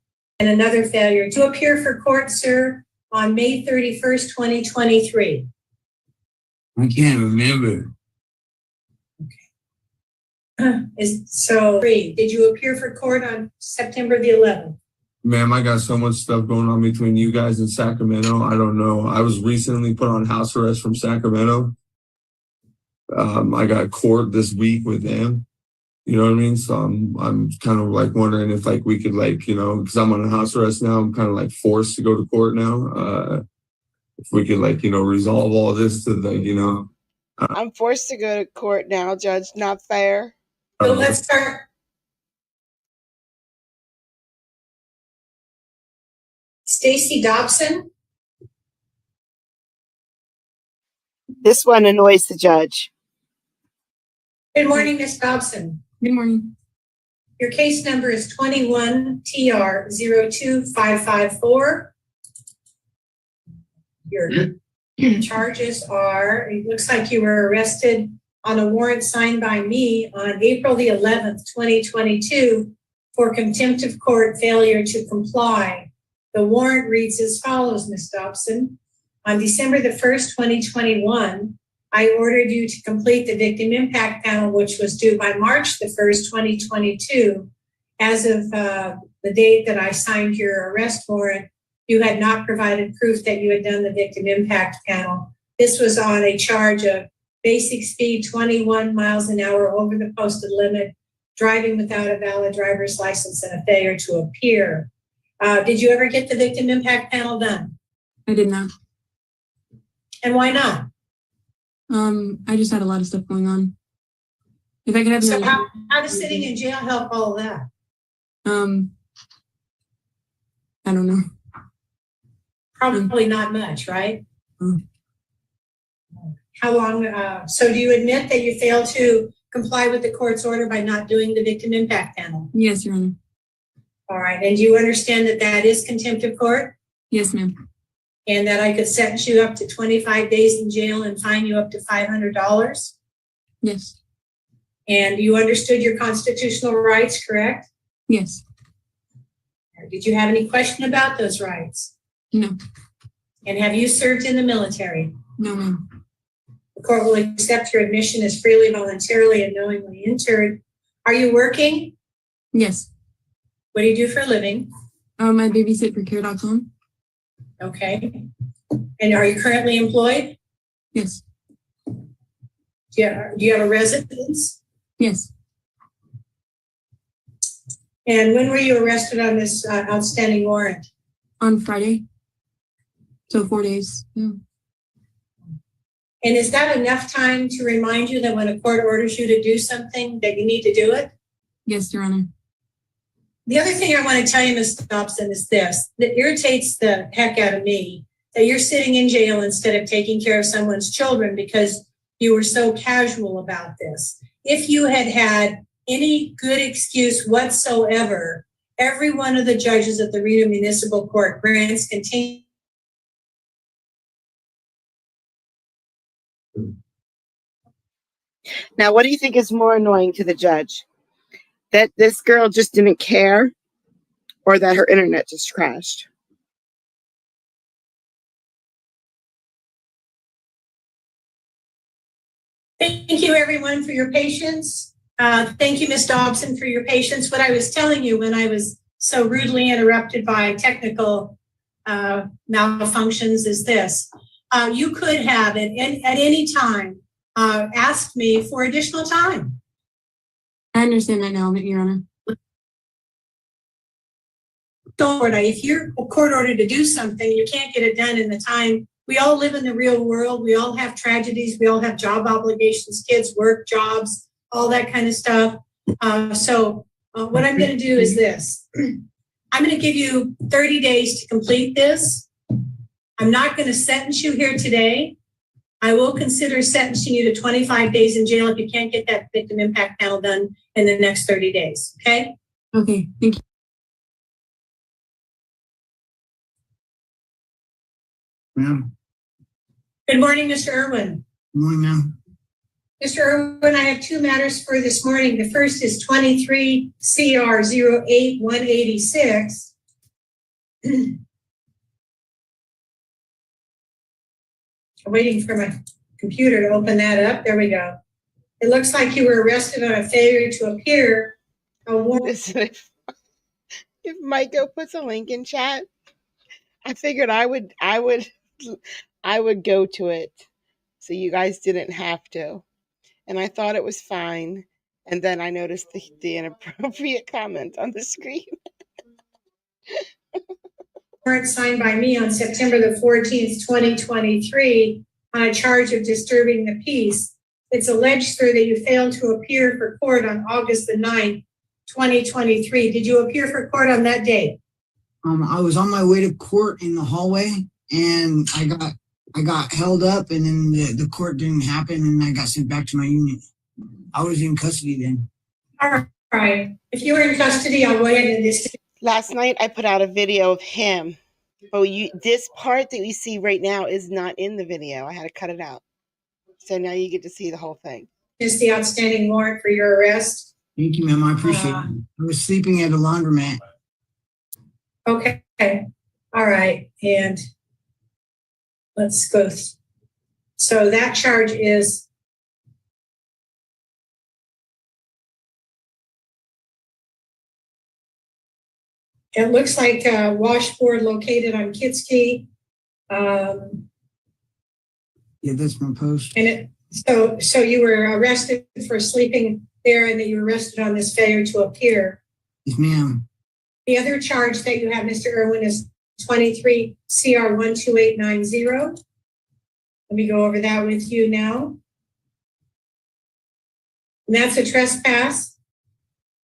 And another failure to appear for court, sir, on May 31st, 2023. I can't remember. Did you appear for court on September the 11th? Ma'am, I got so much stuff going on between you guys and Sacramento. I don't know. I was recently put on house arrest from Sacramento. I got court this week with them. You know what I mean? So I'm kind of like wondering if like we could like, because I'm on house arrest now, I'm kind of like forced to go to court now. If we could like, resolve all this to the, I'm forced to go to court now, Judge. Not fair. So let's start. Stacy Dobson. This one annoys the judge. Good morning, Ms. Dobson. Good morning. Your case number is 21 TR 02554. Your charges are, it looks like you were arrested on a warrant signed by me on April the 11th, 2022 for contempt of court failure to comply. The warrant reads as follows, Ms. Dobson. On December the 1st, 2021, I ordered you to complete the victim impact panel, which was due by March the 1st, 2022. As of the date that I signed your arrest warrant, you had not provided proof that you had done the victim impact panel. This was on a charge of basic speed 21 miles an hour over the posted limit, driving without a valid driver's license, and a failure to appear. Did you ever get the victim impact panel done? I did not. And why not? I just had a lot of stuff going on. If I could have so how does sitting in jail help all of that? I don't know. Probably not much, right? How long, so do you admit that you failed to comply with the court's order by not doing the victim impact panel? Yes, Your Honor. All right, and do you understand that that is contempt of court? Yes, ma'am. And that I could sentence you up to 25 days in jail and fine you up to $500? Yes. And you understood your constitutional rights, correct? Yes. Did you have any question about those rights? No. And have you served in the military? No, ma'am. The court will accept your admission as freely, voluntarily, and knowingly entered. Are you working? Yes. What do you do for a living? I babysit for care.com. Okay. And are you currently employed? Yes. Do you have a residence? Yes. And when were you arrested on this outstanding warrant? On Friday. So 4 days. Yeah. And is that enough time to remind you that when a court orders you to do something that you need to do it? Yes, Your Honor. The other thing I want to tell you, Ms. Dobson, is this. That irritates the heck out of me, that you're sitting in jail instead of taking care of someone's children because you were so casual about this. If you had had any good excuse whatsoever, every one of the judges at the Reno Municipal Court grants continue. Now, what do you think is more annoying to the judge? That this girl just didn't care, or that her internet just crashed? Thank you, everyone, for your patience. Thank you, Ms. Dobson, for your patience. What I was telling you when I was so rudely interrupted by technical malfunctions is this. You could have, at any time, asked me for additional time. I understand that now, Your Honor. If you're court ordered to do something, you can't get it done in the time. We all live in the real world. We all have tragedies. We all have job obligations, kids, work, jobs, all that kind of stuff. So what I'm going to do is this. I'm going to give you 30 days to complete this. I'm not going to sentence you here today. I will consider sentencing you to 25 days in jail if you can't get that victim impact panel done in the next 30 days. Okay? Okay, thank you. Ma'am. Good morning, Mr. Irwin. Good morning, ma'am. Mr. Irwin, I have two matters for this morning. The first is 23 CR 08186. I'm waiting for my computer to open that up. There we go. It looks like you were arrested on a failure to appear. If Micah puts a link in chat, I figured I would go to it so you guys didn't have to. And I thought it was fine. And then I noticed the inappropriate comment on the screen. Warrant signed by me on September the 14th, 2023 on a charge of disturbing the peace. It's alleged, sir, that you failed to appear for court on August the 9th, 2023. Did you appear for court on that date? I was on my way to court in the hallway, and I got held up, and then the court didn't happen, and I got sent back to my unit. I was in custody then. All right. If you were in custody, I'll go ahead and this. Last night I put out a video of him, but this part that you see right now is not in the video. I had to cut it out. So now you get to see the whole thing. Is the outstanding warrant for your arrest. Thank you, ma'am. I appreciate it. I was sleeping at a laundromat. Okay. All right. And let's go. So that charge is it looks like a washboard located on Kitski. Yeah, that's my post. And so you were arrested for sleeping there, and that you were arrested on this failure to appear. Yes, ma'am. The other charge that you have, Mr. Irwin, is 23 CR 12890. Let me go over that with you now. And that's a trespass.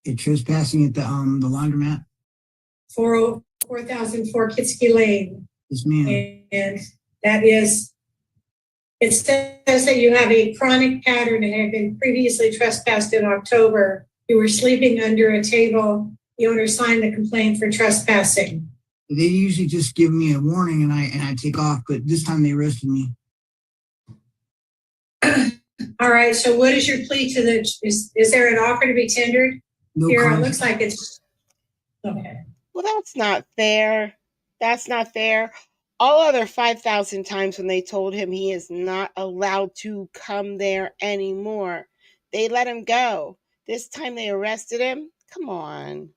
A trespassing at the laundromat. 4004 Kitski Lane. Yes, ma'am. And that is, it says that you have a chronic pattern and have been previously trespassed in October. You were sleeping under a table. The owner signed the complaint for trespassing. They usually just give me a warning and I take off, but this time they arrested me. All right. So what is your plea to the? Is there an offer to be tendered? No Here comment. it looks like it's okay. Well, that's not fair. That's not fair. All other 5,000 times when they told him he is not allowed to come there anymore, they let him go. This time they arrested him. Come on.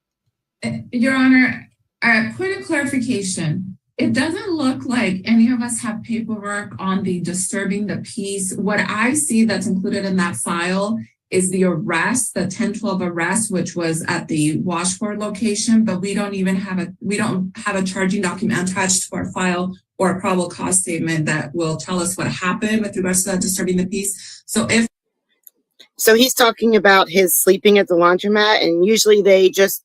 Your Honor, point of clarification. It doesn't look like any of us have paperwork on the disturbing the peace. What I see that's included in that file is the arrest, the 1012 arrest, which was at the washboard location, but we don't have a charging document attached to our file or a probable cause statement that will tell us what happened with regards to that disturbing the peace. So he's talking about his sleeping at the laundromat, and usually they just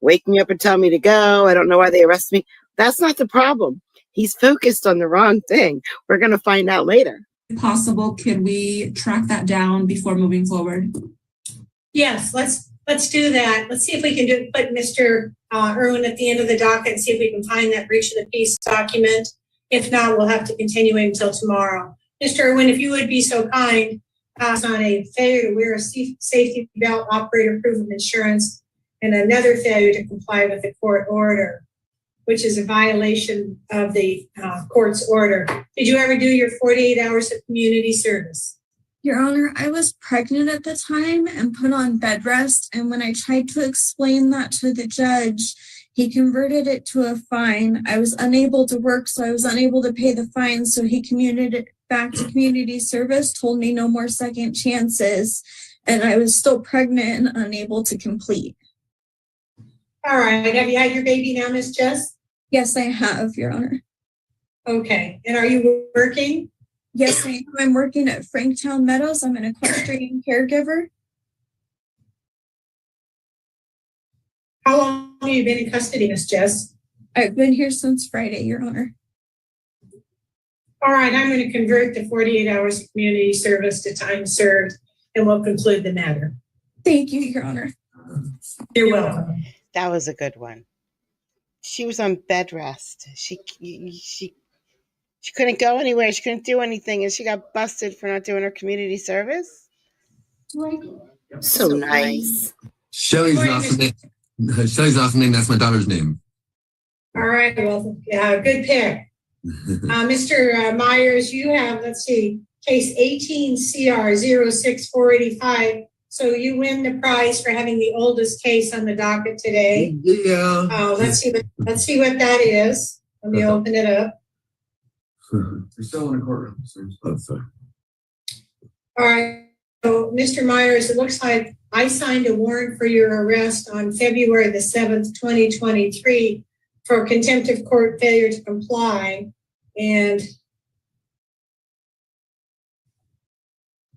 wake me up and tell me to go. I don't know why they arrest me. That's not the problem. He's focused on the wrong thing. We're going to find out later. If possible, can we track that down before moving forward? Yes, let's do that. Let's see if we can put Mr. Irwin at the end of the docket and see if we can find that breach of the peace document. If not, we'll have to continue until tomorrow. Mr. Irwin, if you would be so kind, pass on a failure to wear a safety belt, operator proof of insurance, and another failure to comply with the court order, which is a violation of the court's order. Did you ever do your 48 hours of community service? Your Honor, I was pregnant at the time and put on bed rest. And when I tried to explain that to the judge, he converted it to a fine. I was unable to work, so I was unable to pay the fine. So he commuted it back to community service, told me no more second chances. And I was still pregnant and unable to complete. All right. Have you had your baby now, Miss Jess? Yes, I have, Your Honor. Okay. And are you working? Yes, I am. I'm working at Franktown Meadows. I'm an equestrian caregiver. How long have you been in custody, Miss Jess? I've been here since Friday, Your Honor. All right. I'm going to convert the 48 hours of community service to time served, and we'll conclude the matter. Thank you, Your Honor. You're welcome. That was a good one. She was on bed rest. She couldn't go anywhere. She couldn't do anything, and she got busted for not doing her community service. So nice. Shelly's not the name. Shelly's not the name. That's my daughter's name. All right. Well, good pick. Mr. Myers, you have, let's see, case 18 CR 06485. So you win the prize for having the oldest case on the docket today. Yeah. Let's see what that is. Let me open it up. You're still in a courtroom. All right. So, Mr. Myers, it looks like I signed a warrant for your arrest on February the 7th, 2023 for contempt of court failure to comply. And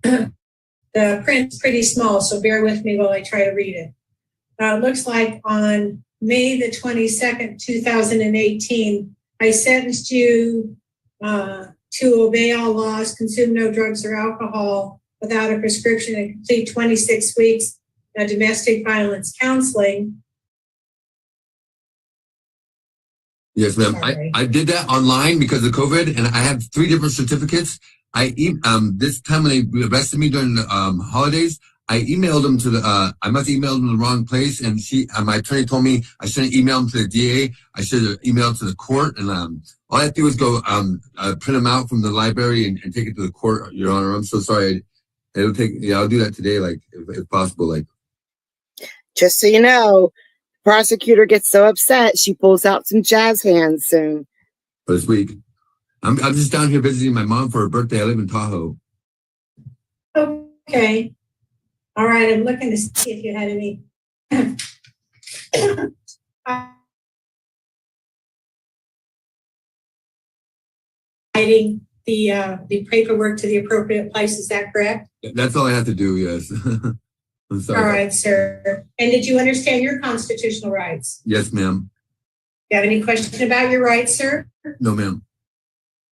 the print's pretty small, so bear with me while I try to read it. It looks like on May the 22nd, 2018, I sentenced you to obey all laws, consume no drugs or alcohol without a prescription, and complete 26 weeks domestic violence counseling. Yes, ma'am. I did that online because of COVID, and I had 3 different certificates. This time when they arrested me during the holidays, I emailed them to I must have emailed them to the wrong place, and my attorney told me I shouldn't email them to the DA. I should have emailed to the court, and all I have to do is go print them out from the library and take it to the court, Your Honor. I'm so sorry. It'll take, I'll do that today, like, if possible, like. Just so you know, prosecutor gets so upset, she pulls out some jazz hands soon. For this week. I'm just down here visiting my mom for her birthday. I live in Tahoe. Okay. All right, I'm looking to see if you had any. Writing the paperwork to the appropriate place, is that correct? That's all I have to do, yes. I'm sorry. All right, sir. And did you understand your constitutional rights? Yes, ma'am. You have any question about your rights, sir? No, ma'am.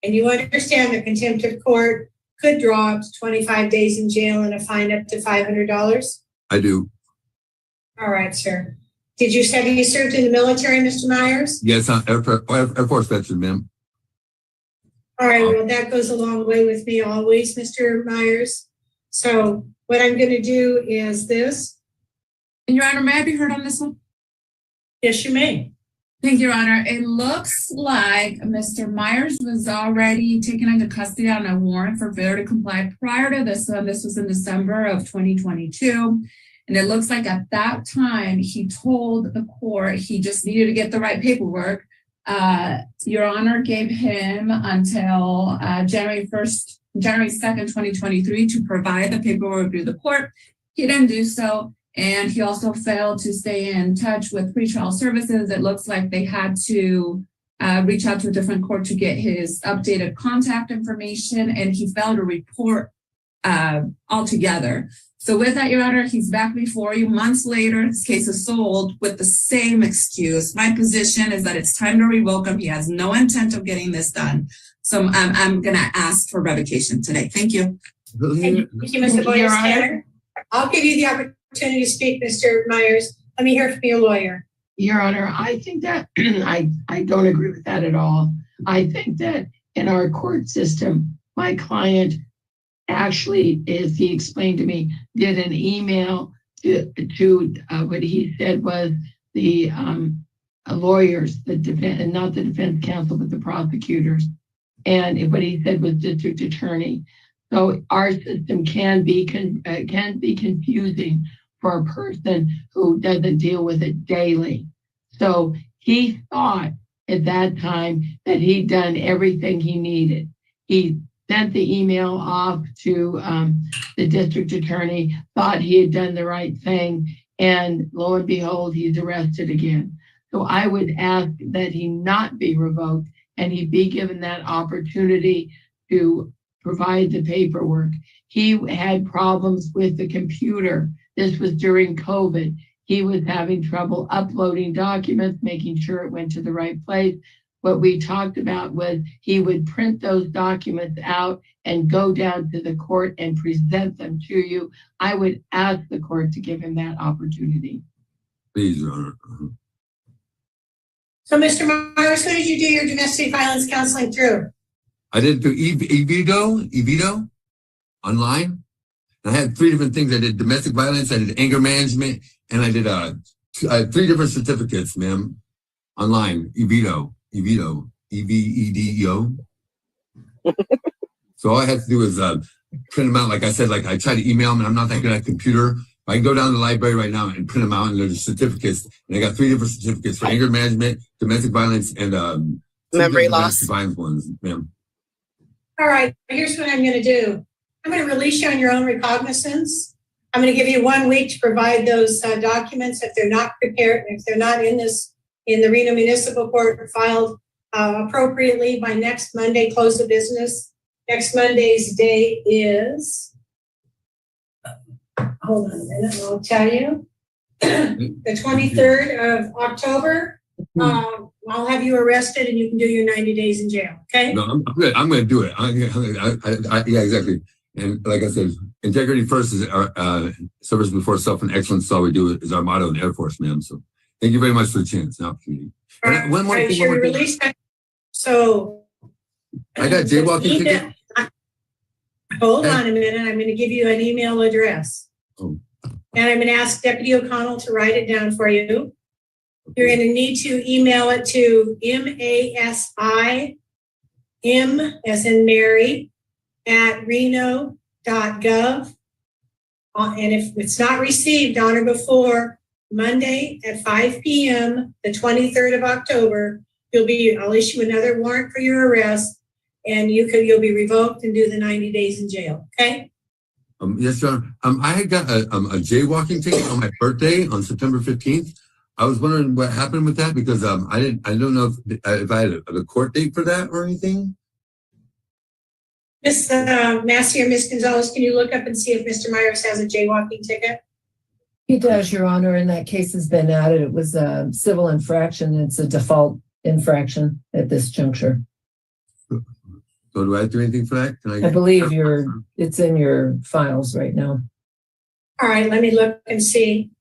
And you understand that contempt of court could draw up to 25 days in jail and a fine up to $500? I do. All right, sir. Did you say you served in the military, Mr. Myers? Yes, I'm Air Force veteran, ma'am. All right, well, that goes a long way with me always, Mr. Myers. So what I'm going to do is this. And Your Honor, may I be heard on this one? Yes, you may. Thank you, Your Honor. It looks like Mr. Myers was already taken into custody on a warrant for failure to comply prior to this one. This was in December of 2022. And it looks like at that time, he told the court he just needed to get the right paperwork. Your Honor gave him until January 2nd, 2023 to provide the paperwork to the court. He didn't do so. And he also failed to stay in touch with pretrial services. It looks like they had to reach out to a different court to get his updated contact information, and he failed to report altogether. So with that, Your Honor, he's back before you months later. His case is sold with the same excuse. My position is that it's time to revoke him. He has no intent of getting this done. So I'm going to ask for revocation today. Thank you. Thank you, Mr. Boyer. I'll give you the opportunity to speak, Mr. Myers. Let me hear from your lawyer. Your Honor, I think that I don't agree with that at all. I think that in our court system, my client actually, as he explained to me, did an email to what he said was the lawyers, the defense, not the defense counsel, but the prosecutors. And what he said was district attorney. So our system can be confusing for a person who doesn't deal with it daily. So he thought at that time that he'd done everything he needed. He sent the email off to the district attorney, thought he had done the right thing, and lo and behold, he's arrested again. So I would ask that he not be revoked and he be given that opportunity to provide the paperwork. He had problems with the computer. This was during COVID. He was having trouble uploading documents, making sure it went to the right place. What we talked about was he would print those documents out and go down to the court and present them to you. I would ask the court to give him that opportunity. Please, Your Honor. So, Mr. Myers, who did you do your domestic violence counseling through? I did through Evito, online. And I had 3 different things. I did domestic violence, I did anger management, and I did 3 different certificates, ma'am, online. Evito, E-V-E-D-O. So all I had to do was print them out. Like I said, like I tried to email them, and I'm not that good at computer. I can go down to the library right now and print them out, and there's certificates. And I got 3 different certificates for anger management, domestic violence, and memory loss. Domestic violence ones, ma'am. All right, here's what I'm going to do. I'm going to release you on your own recognizance. I'm going to give you 1 week to provide those documents if they're not prepared, if they're not in the Reno Municipal Court filed appropriately by next Monday, close of business. Next Monday's day is, hold on a minute, I'll tell you. The 23rd of October. I'll have you arrested and you can do your 90 days in jail, okay? No, I'm good. I'm going to do it. Yeah, exactly. And like I said, integrity first is our service before self, and excellence is all we do is our motto in the Air Force, ma'am. So thank you very much for the chance and opportunity. And one more thing. So I got jaywalking ticket. Hold on a minute. I'm going to give you an email address. Oh. And I'm going to ask Deputy O'Connell to write it down for you. You're going to need to email it to MASI, M as in Mary, at reno.gov. And if it's not received on or before Monday at 5 p.m., the 23rd of October, I'll issue another warrant for your arrest, and you'll be revoked and do the 90 days in jail. Okay? Yes, Your Honor. I had got a jaywalking ticket on my birthday on September 15th. I was wondering what happened with that because I don't know if I had a court date for that or anything. Miss Massey or Miss Gonzalez, can you look up and see if Mr. Myers has a jaywalking ticket? He does, Your Honor, and that case has been added. It was a civil infraction. It's a default infraction at this juncture. So do I have to do anything for that? I believe it's in your files right now. All right, let me look and see.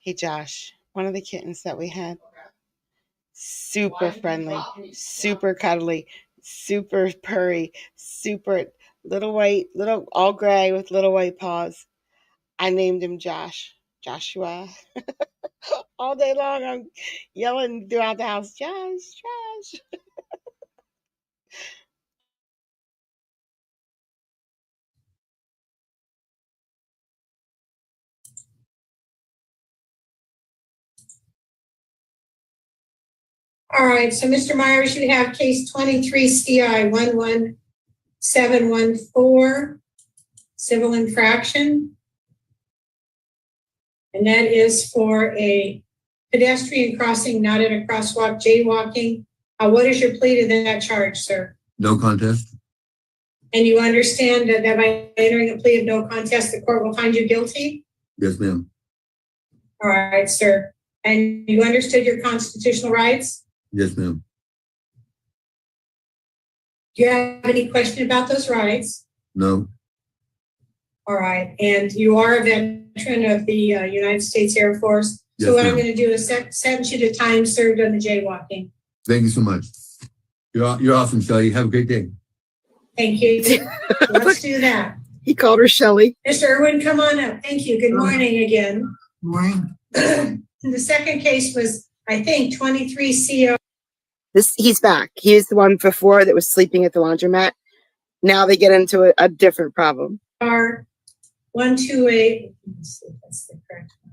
Hey, Josh, one of the kittens that we had, super friendly, super cuddly, super purry, super little all gray with little white paws. I named him Joshua. All day long, I'm yelling throughout the house, Josh. All right, so Mr. Myers, you have case 23 CI 11714, civil infraction. And that is for a pedestrian crossing, not at a crosswalk, jaywalking. What is your plea to that charge, sir? No contest. And you understand that by entering a plea of no contest, the court will find you guilty? Yes, ma'am. All right, sir. And you understood your constitutional rights? Yes, ma'am. Do you have any question about those rights? No. All right. And you are a veteran of the United States Air Force. So what I'm going to do is sentence you to time served on the jaywalking. Thank you so much. You're awesome, Shelly. Have a great day. Thank you. Let's do that. He called her Shelly. Mr. Irwin, come on up. Thank you. Good morning again. Morning. The second case was, I think, 23 CO. He's back. He was the one before that was sleeping at the laundromat. Now they get into a different problem. 128. Let's see if that's the correct one.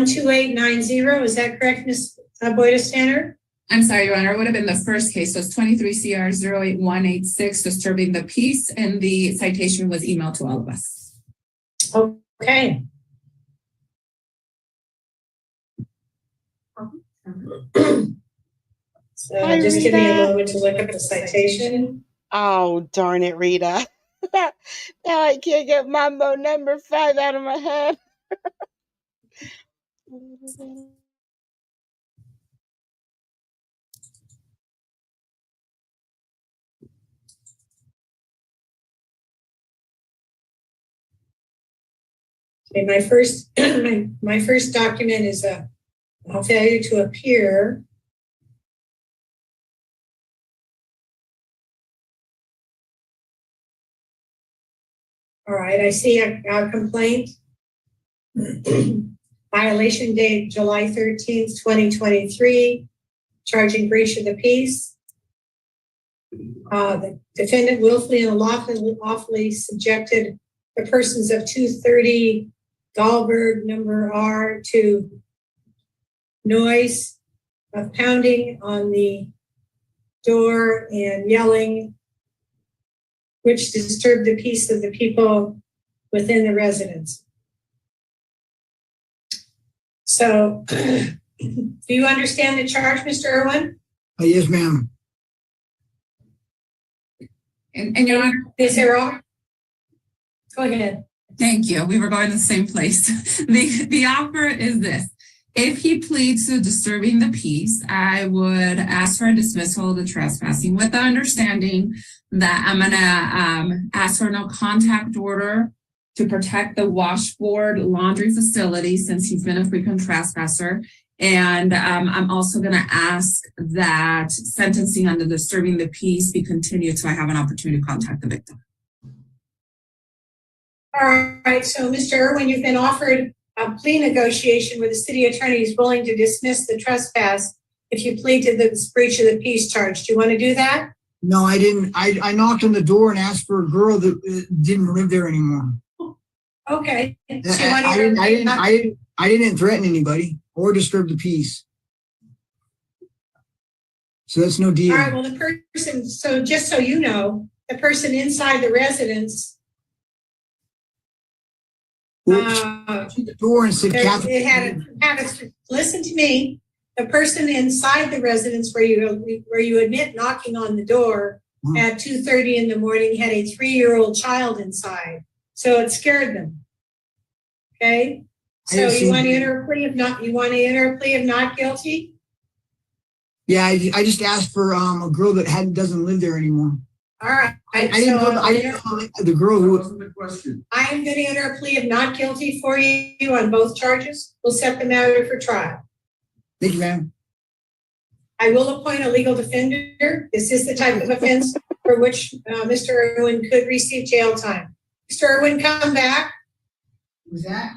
12890. Is that correct, Ms. Boyda-Stanner? I'm sorry, Your Honor. It would have been the first case. So it's 23 CR 08186, disturbing the peace, and the citation was emailed to all of us. Okay. So just give me a moment to look up the citation. Oh, darn it, Rita. Now I can't get Mambo number 5 out of my head. Okay, my first my first document is a failure to appear. All right, I see a complaint. Violation date July 13th, 2023, charging breach of the peace. The defendant willfully and lawfully subjected the persons of 230 Dahlberg number R to noise of pounding on the door and yelling, which disturbed the peace of the people within the residence. So, do you understand the charge, Mr. Irwin? Yes, ma'am. And Your Honor, is there all? Go ahead. Thank you. We were going to the same place. The offer is this. If he pleads to disturbing the peace, I would ask for a dismissal of the trespassing with the understanding that I'm gonna ask for no contact order to protect the washboard laundry facility since he's been a frequent trespasser. And I'm also gonna ask that sentencing under disturbing the peace be continued so I have an opportunity to contact the victim. All right, so Mr. Irwin, you've been offered a plea negotiation where the city attorney is willing to dismiss the trespass if you plead to the breach of the peace charge. Do you want to do that? No, I didn't. I knocked on the door and asked for a girl that didn't live there anymore. Okay. So I didn't threaten anybody or disturb the peace. So that's no deal. All right, well, the person, so just so you know, the person inside the residence the door and said, listen to me. The person inside the residence where you admit knocking on the door at 2:30 in the morning had a 3-year-old child inside, so it scared them. Okay, so you want to enter a plea of not? You want to enter a plea of not guilty? Yeah, I just asked for a girl that doesn't live there anymore. All right. I didn't know the girl who was the question. I am going to enter a plea of not guilty for you on both charges. We'll set the matter for trial. Thank you, ma'am. I will appoint a legal defender. This is the type of offense for which Mr. Irwin could receive jail time. Mr. Irwin, come back. Who's that?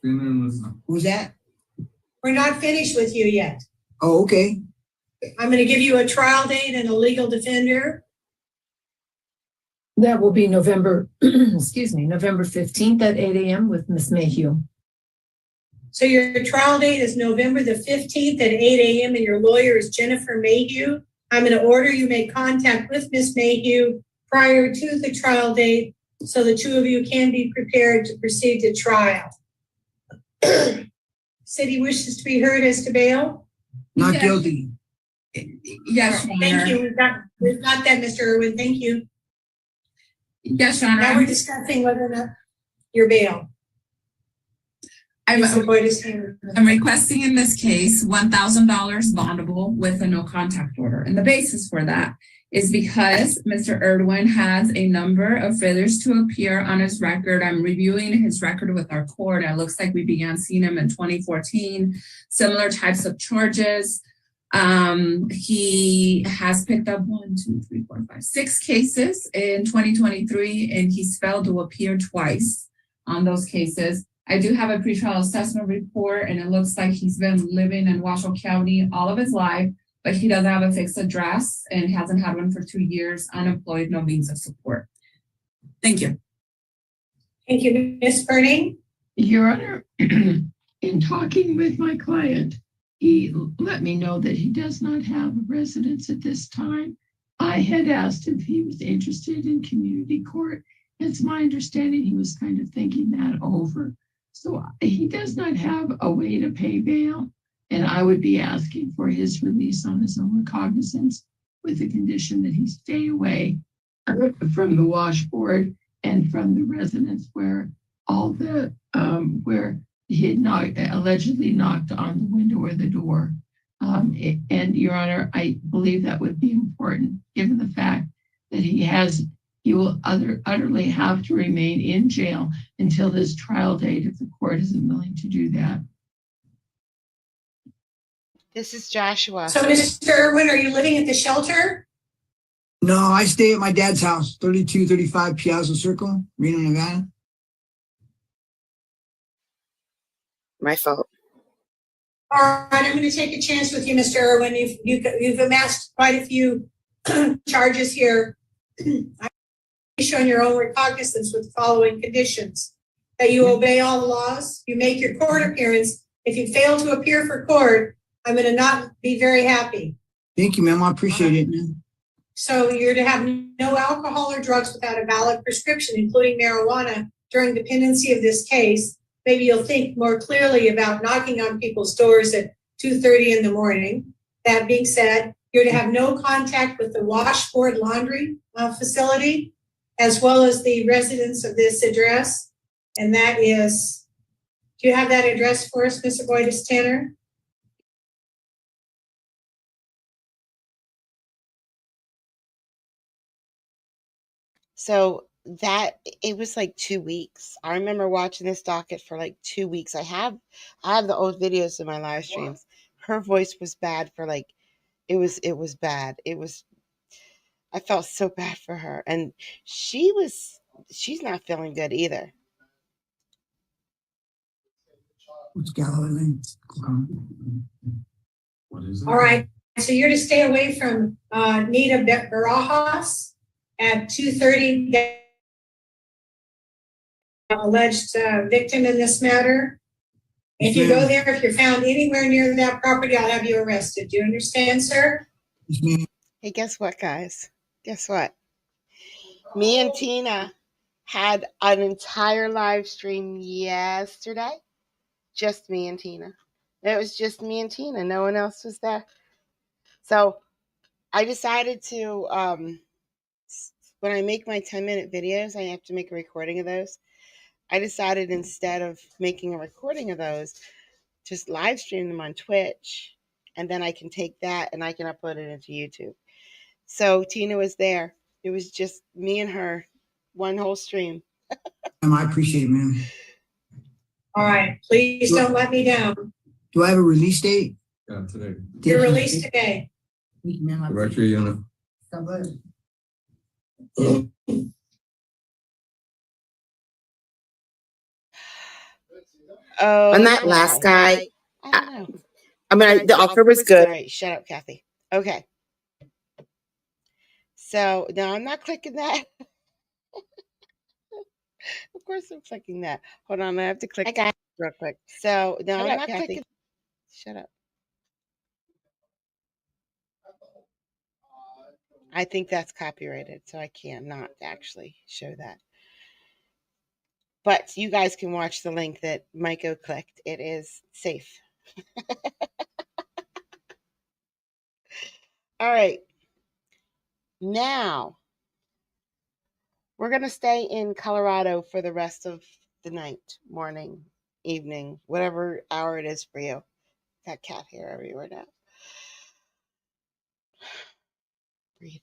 Who's that? We're not finished with you yet. Oh, okay. I'm going to give you a trial date and a legal defender. That will be November, November 15th at 8 a.m. with Ms. Mayhew. So your trial date is November the 15th at 8 a.m. and your lawyer is Jennifer Mayhew. I'm going to order you make contact with Ms. Mayhew prior to the trial date so the two of you can be prepared to proceed to trial. City wishes to be heard as to bail? Not guilty. Yes, thank you. We've got that, Mr. Irwin. Thank you. Yes, Your Honor. Now we're discussing whether or not your bail. I'm requesting in this case $1,000 bondable with a no contact order. And the basis for that is because Mr. Irwin has a number of failures to appear on his record. I'm reviewing his record with our court. It looks like we began seeing him in 2014, similar types of charges. He has picked up 6 cases in 2023, and he's failed to appear twice on those cases. I do have a pretrial assessment report, and it looks like he's been living in Washoe County all of his life, but he doesn't have a fixed address and hasn't had one for 2 years, unemployed, no means of support. Thank you. Thank you, Ms. Burning. Your Honor, in talking with my client, he let me know that he does not have a residence at this time. I had asked if he was interested in community court. It's my understanding he was kind of thinking that over. So he does not have a way to pay bail, and I would be asking for his release on his own recognizance with the condition that he stay away from the washboard and from the residence where all the where he had allegedly knocked on the window or the door. And Your Honor, I believe that would be important given the fact that he will utterly have to remain in jail until his trial date if the court isn't willing to do that. This is Joshua. So, Mr. Irwin, are you living at the shelter? No, I stay at my dad's house, 3235 Piazza Circle, Reno, Nevada. My fault. All right, I'm going to take a chance with you, Mr. Irwin. You've amassed quite a few charges here. I'm showing your own recognizance with the following conditions: that you obey all the laws, you make your court appearance. If you fail to appear for court, I'm going to not be very happy. Thank you, ma'am. I appreciate it, ma'am. So you're to have no alcohol or drugs without a valid prescription, including marijuana, during the pendency of this case. Maybe you'll think more clearly about knocking on people's doors at 2:30 in the morning. That being said, you're to have no contact with the washboard laundry facility, as well as the residents of this address. And that is Do you have that address for us, Mr. Boydus Tanner? So that it was like 2 weeks. I remember watching this docket for like 2 weeks. I have the old videos of my live streams. Her voice was bad for like it was bad. I felt so bad for her. And she's not feeling good either. What's Galilee? What is it? All right, so you're to stay away from Nita Barajas at 2:30. Alleged victim in this matter. If you go there, if you're found anywhere near that property, I'll have you arrested. Do you understand, sir? Hey, guess what, guys? Guess what? Me and Tina had an entire live stream yesterday. Just me and Tina. It was just me and Tina. No one else was there. So I decided to, when I make my 10-minute videos, I have to make a recording of those. I decided instead of making a recording of those, just live stream them on Twitch, and then I can take that and I can upload it into YouTube. So Tina was there. It was just me and her, one whole stream. I appreciate it, man. All right, please don't let me down. Do I have a release date? Yeah, today. You're released today. Directory unit. Oh, On that last guy, I don't know. the offer was good. All right, shut up, Kathy. Okay. So now I'm not clicking that. Of course I'm clicking that. Hold on, I have to click real quick. So now I'm not clicking. Shut up. I think that's copyrighted, so I cannot actually show that. But you guys can watch the link that Maiko clicked. It is safe. All right. Now, we're going to stay in Colorado for the rest of the night, morning, evening, whatever hour it is for you. Got cat hair everywhere now. Breathe.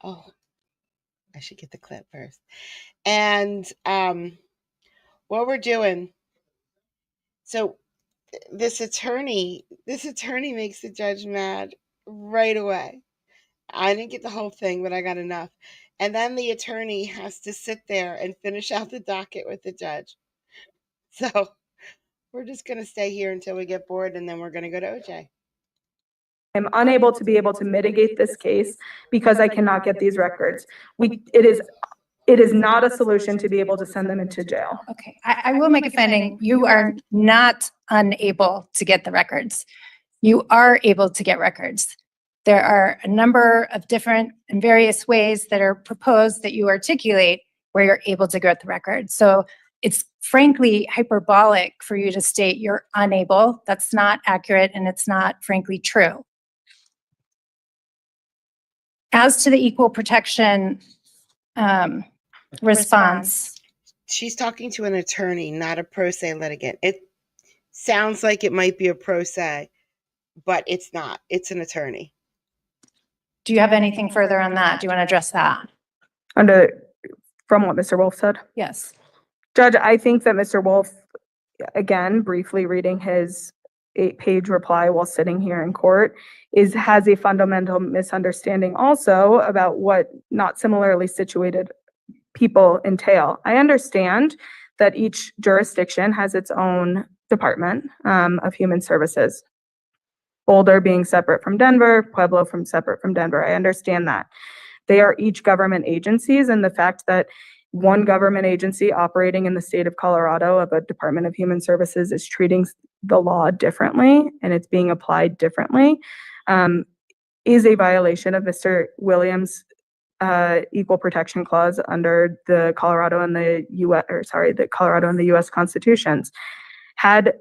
Oh, I should get the clip first. And what we're doing, so this attorney makes the judge mad right away. I didn't get the whole thing, but I got enough. And then the attorney has to sit there and finish out the docket with the judge. So we're just going to stay here until we get bored, and then we're going to go to OJ. I'm unable to be able to mitigate this case because I cannot get these records. It is not a solution to be able to send them into jail. Okay, I will make a finding. You are not unable to get the records. You are able to get records. There are a number of different and various ways that are proposed that you articulate where you're able to get the records. So it's frankly hyperbolic for you to state you're unable. That's not accurate, and it's not frankly true. As to the equal protection response. She's talking to an attorney, not a pro se litigant. It sounds like it might be a pro se, but it's not. It's an attorney. Do you have anything further on that? Do you want to address that? From what Mr. Wolf said? Yes. Judge, I think that Mr. Wolf, again, briefly reading his 8-page reply while sitting here in court, has a fundamental misunderstanding also about what not similarly situated people entail. I understand that each jurisdiction has its own department of human services. Boulder being separate from Denver, Pueblo separate from Denver. I understand that. They are each government agencies, and the fact that one government agency operating in the state of Colorado of a Department of Human Services is treating the law differently and it's being applied differently is a violation of Mr. Williams' equal protection clause under the Colorado and the Colorado and the U.S. constitutions. Had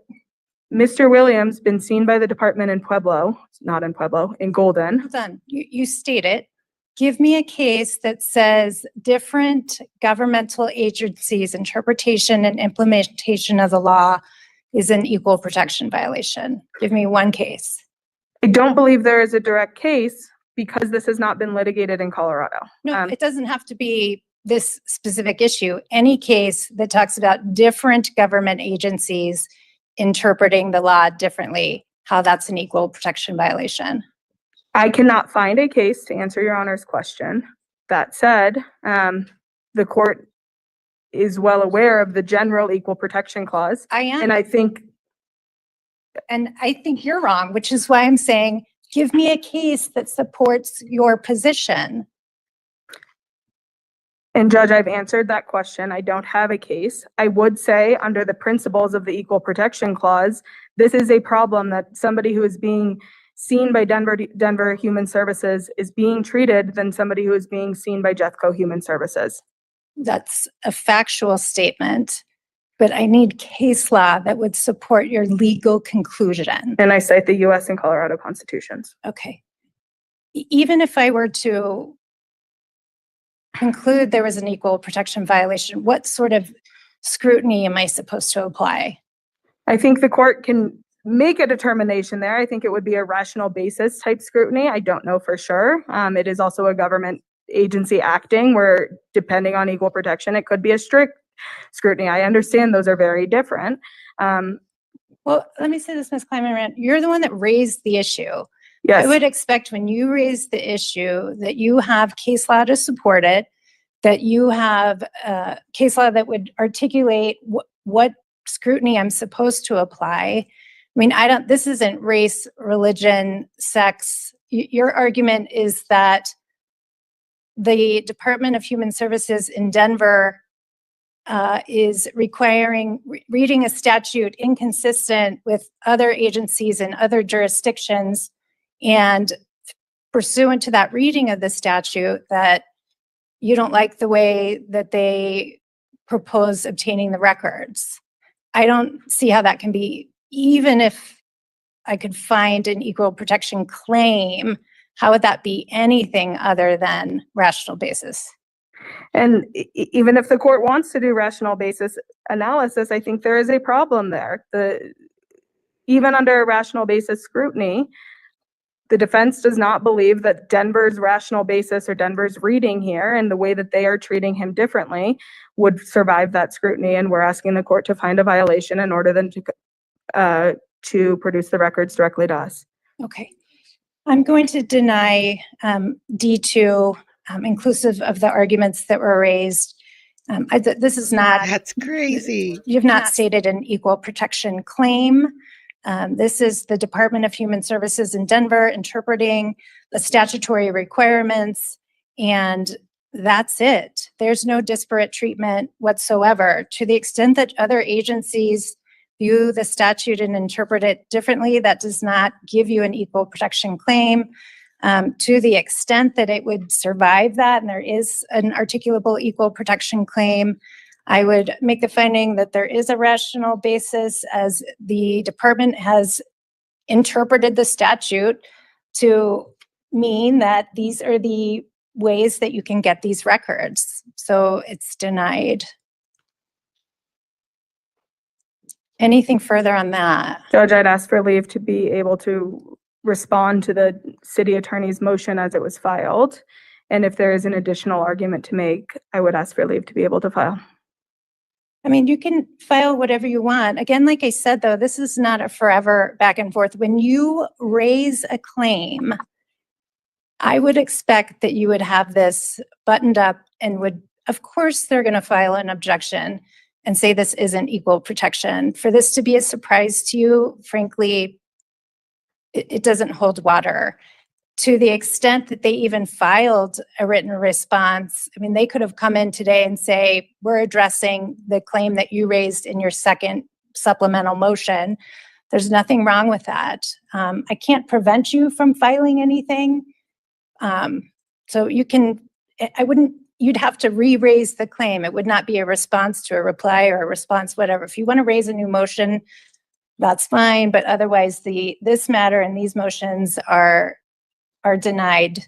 Mr. Williams been seen by the department in Pueblo, not in Pueblo, in Golden. Hold on. You state it. Give me a case that says different governmental agencies' interpretation and implementation of the law is an equal protection violation. Give me one case. I don't believe there is a direct case because this has not been litigated in Colorado. No, it doesn't have to be this specific issue. Any case that talks about different government agencies interpreting the law differently, how that's an equal protection violation. I cannot find a case to answer your honor's question. That said, the court is well aware of the general equal protection clause. I am. And I think you're wrong, which is why I'm saying, give me a case that supports your position. And Judge, I've answered that question. I don't have a case. I would say under the principles of the equal protection clause, this is a problem that somebody who is being seen by Denver Human Services is being treated than somebody who is being seen by Jeffco Human Services. That's a factual statement, but I need case law that would support your legal conclusion. And I cite the US and Colorado constitutions. Okay. Even if I were to conclude there was an equal protection violation, what sort of scrutiny am I supposed to apply? I think the court can make a determination there. I think it would be a rational basis type scrutiny. I don't know for sure. It is also a government agency acting where, depending on equal protection, it could be a strict scrutiny. I understand those are very different. Well, let me say this, Ms. Kleiman, you're the one that raised the issue. Yes. I would expect when you raise the issue that you have case law to support it, that you have case law that would articulate what scrutiny I'm supposed to apply. I mean, this isn't race, religion, sex. Your argument is that the Department of Human Services in Denver is requiring reading a statute inconsistent with other agencies and other jurisdictions, and pursuant to that reading of the statute, that you don't like the way that they propose obtaining the records. I don't see how that can be, even if I could find an equal protection claim, how would that be anything other than rational basis? And even if the court wants to do rational basis analysis, I think there is a problem there. Even under a rational basis scrutiny, the defense does not believe that Denver's rational basis or Denver's reading here and the way that they are treating him differently would survive that scrutiny. And we're asking the court to find a violation in order then to produce the records directly to us. Okay. I'm going to deny D2, inclusive of the arguments that were raised. This is not— That's crazy. You've not stated an equal protection claim. This is the Department of Human Services in Denver interpreting the statutory requirements, and that's it. There's no disparate treatment whatsoever. To the extent that other agencies view the statute and interpret it differently, that does not give you an equal protection claim. To the extent that it would survive that, and there is an articulable equal protection claim, I would make the finding that there is a rational basis, as the department has interpreted the statute to mean that these are the ways that you can get these records. So it's denied. Anything further on that? Judge, I'd ask for leave to be able to respond to the city attorney's motion as it was filed. And if there is an additional argument to make, I would ask for leave to be able to file. I mean, you can file whatever you want. Again, like I said, though, this is not a forever back and forth. When you raise a claim, I would expect that you would have this buttoned up and would, of course, they're going to file an objection and say this isn't equal protection. For this to be a surprise to you, frankly, it doesn't hold water. To the extent that they even filed a written response, I mean, they could have come in today and say, we're addressing the claim that you raised in your second supplemental motion. There's nothing wrong with that. I can't prevent you from filing anything. So you can, you'd have to re-raise the claim. It would not be a response to a reply or a response, whatever. If you want to raise a new motion, that's fine. But otherwise, this matter and these motions are denied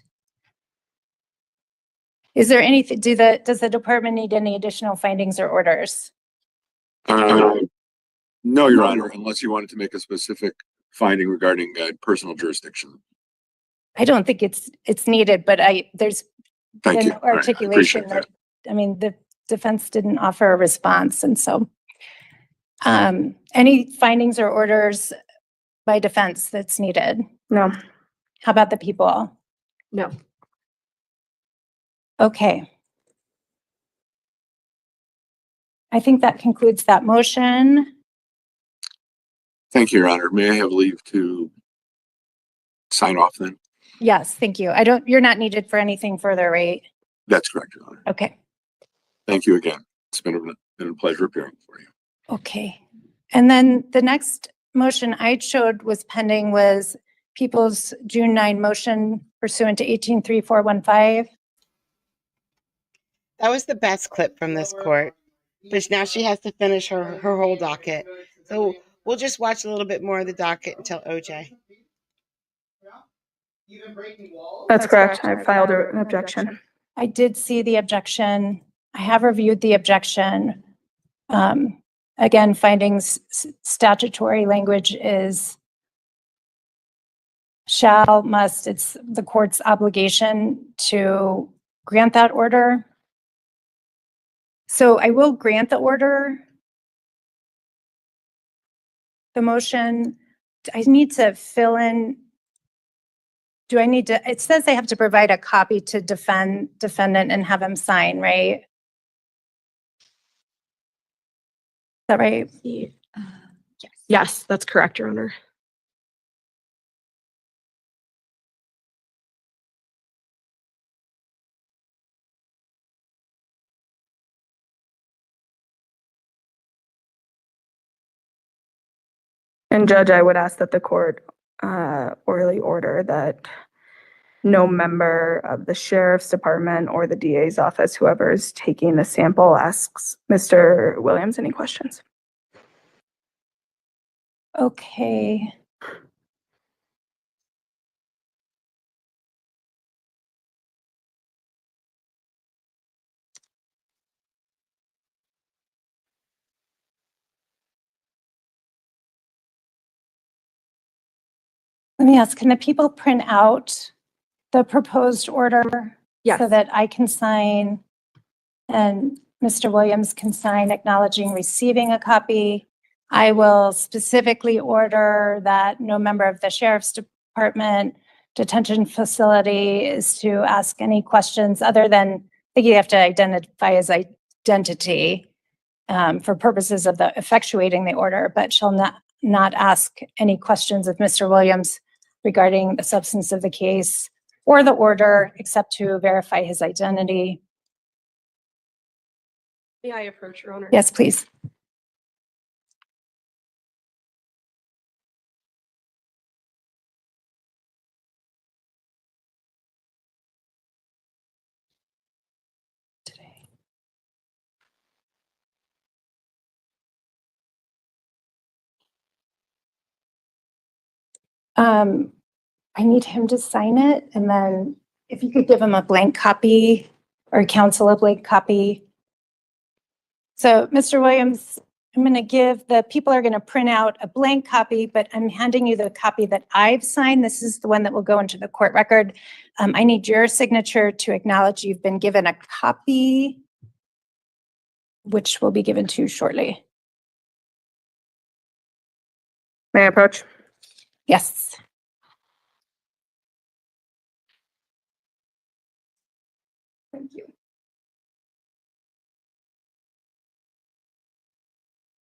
Is there anything, does the department need any additional findings or orders? No, Your Honor, unless you wanted to make a specific finding regarding personal jurisdiction. I don't think it's needed, but there's Thank been you. All right, I articulation appreciate that. I mean, the defense didn't offer a response, and so any findings or orders by defense that's needed? No. How about the people? No. Okay. I think that concludes that motion. Thank you, Your Honor. May I have leave to sign off then? Yes, thank you. You're not needed for anything further, right? That's correct, Your Honor. Okay. Thank you again. It's been a pleasure appearing for you. Okay. And then the next motion I showed was pending was People's June 9 motion pursuant to 183415. That was the best clip from this court. But now she has to finish her whole docket. So we'll just watch a little bit more of the docket until OJ. That's correct. I filed an objection. I did see the objection. I have reviewed the objection. Again, findings statutory language is shall, must. It's the court's obligation to grant that order. So I will grant the order. The motion, I need to fill in. Do I need to, it says I have to provide a copy to defendant and have him sign, right? Is that right? Yes, that's correct, Your Honor. And Judge, I would ask that the court orally order that no member of the sheriff's department or the DA's office, whoever is taking the sample, asks Mr. Williams any questions. Okay. Let me ask, can the people print out the proposed order? Yes. So that I can sign and Mr. Williams can sign acknowledging receiving a copy? I will specifically order that no member of the sheriff's department detention facility is to ask any questions other than, I think you have to identify his identity for purposes of the effectuating the order, but shall not ask any questions of Mr. Williams regarding the substance of the case or the order, except to verify his identity. May I approach, Your Honor? Yes, please. I need him to sign it, and then if you could give him a blank copy or counsel a blank copy. So, Mr. Williams, I'm going to give, the people are going to print out a blank copy, but I'm handing you the copy that I've signed. This is the one that will go into the court record. I need your signature to acknowledge you've been given a copy, which will be given to you shortly. May I approach? Yes. Thank you.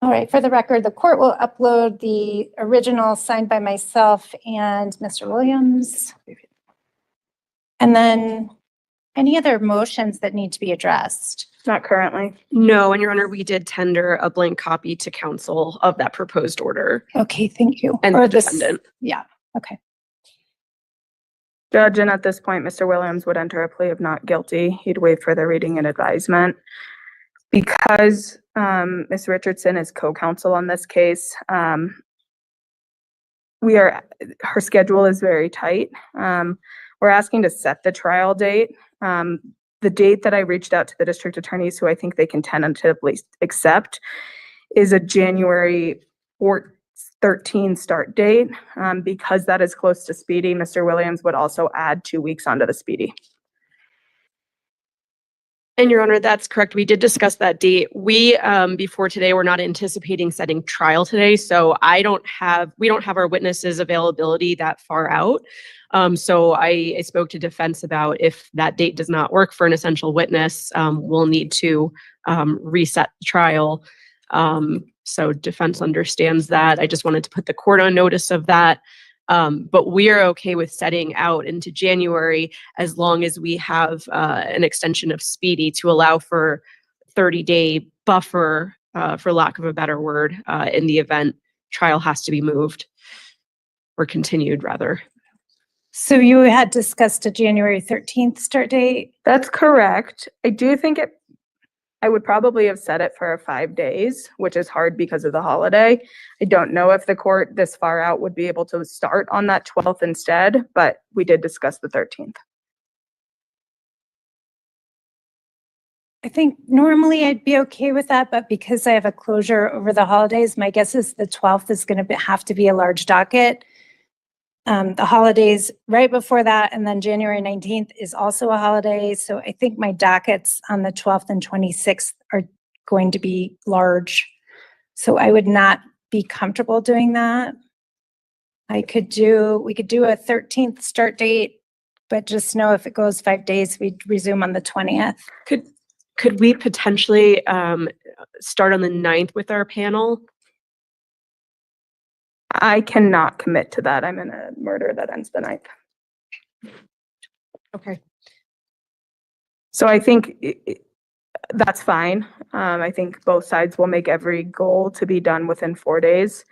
All right, for the record, the court will upload the original signed by myself and Mr. Williams. And then any other motions that need to be addressed? Not currently. No, and Your Honor, we did tender a blank copy to counsel of that proposed order. Okay, thank you. And or the defendant. Yeah, okay. Judge, and at this point, Mr. Williams would enter a plea of not guilty. He'd waive further reading and advisement. Because Ms. Richardson is co-counsel on this case, her schedule is very tight. We're asking to set the trial date. the date that I reached out to the district attorneys, who I think they can tentatively accept, is a January 13 start date. Because that is close to speedy, Mr. Williams would also add 2 weeks onto the speedy. And Your Honor, that's correct. We did discuss that date. We, before today, we're not anticipating setting trial today. So we don't have our witnesses availability that far out. So I spoke to defense about if that date does not work for an essential witness, we'll need to reset the trial. So defense understands that. I just wanted to put the court on notice of that. But we are okay with setting out into January as long as we have an extension of speedy to allow for 30-day buffer, for lack of a better word, in the event trial has to be moved or continued, rather. So you had discussed a January 13th start date? That's correct. I do think I would probably have set it for 5 days, which is hard because of the holiday. I don't know if the court this far out would be able to start on that 12th instead, but we did discuss the 13th. I think normally I'd be okay with that, but because I have a closure over the holidays, my guess is the 12th is going to have to be a large docket. The holidays right before that, and then January 19th is also a holiday. So I think my dockets on the 12th and 26th are going to be large. So I would not be comfortable doing that. We could do a 13th start date, but just know if it goes 5 days, we'd resume on the 20th. Could we potentially start on the 9th with our panel? I cannot commit to that. I'm in a murder that ends the 9th. Okay. So I think that's fine. I think both sides will make every goal to be done within 4 days.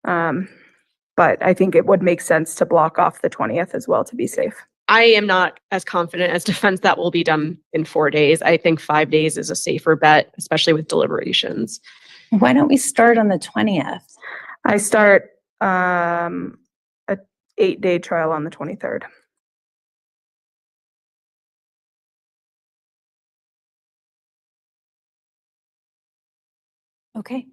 But I think it would make sense to block off the 20th as well to be safe. I am not as confident as defense that will be done in 4 days. I think 5 days is a safer bet, especially with deliberations. Why don't we start on the 20th? I start a 8-day trial on the 23rd. Okay.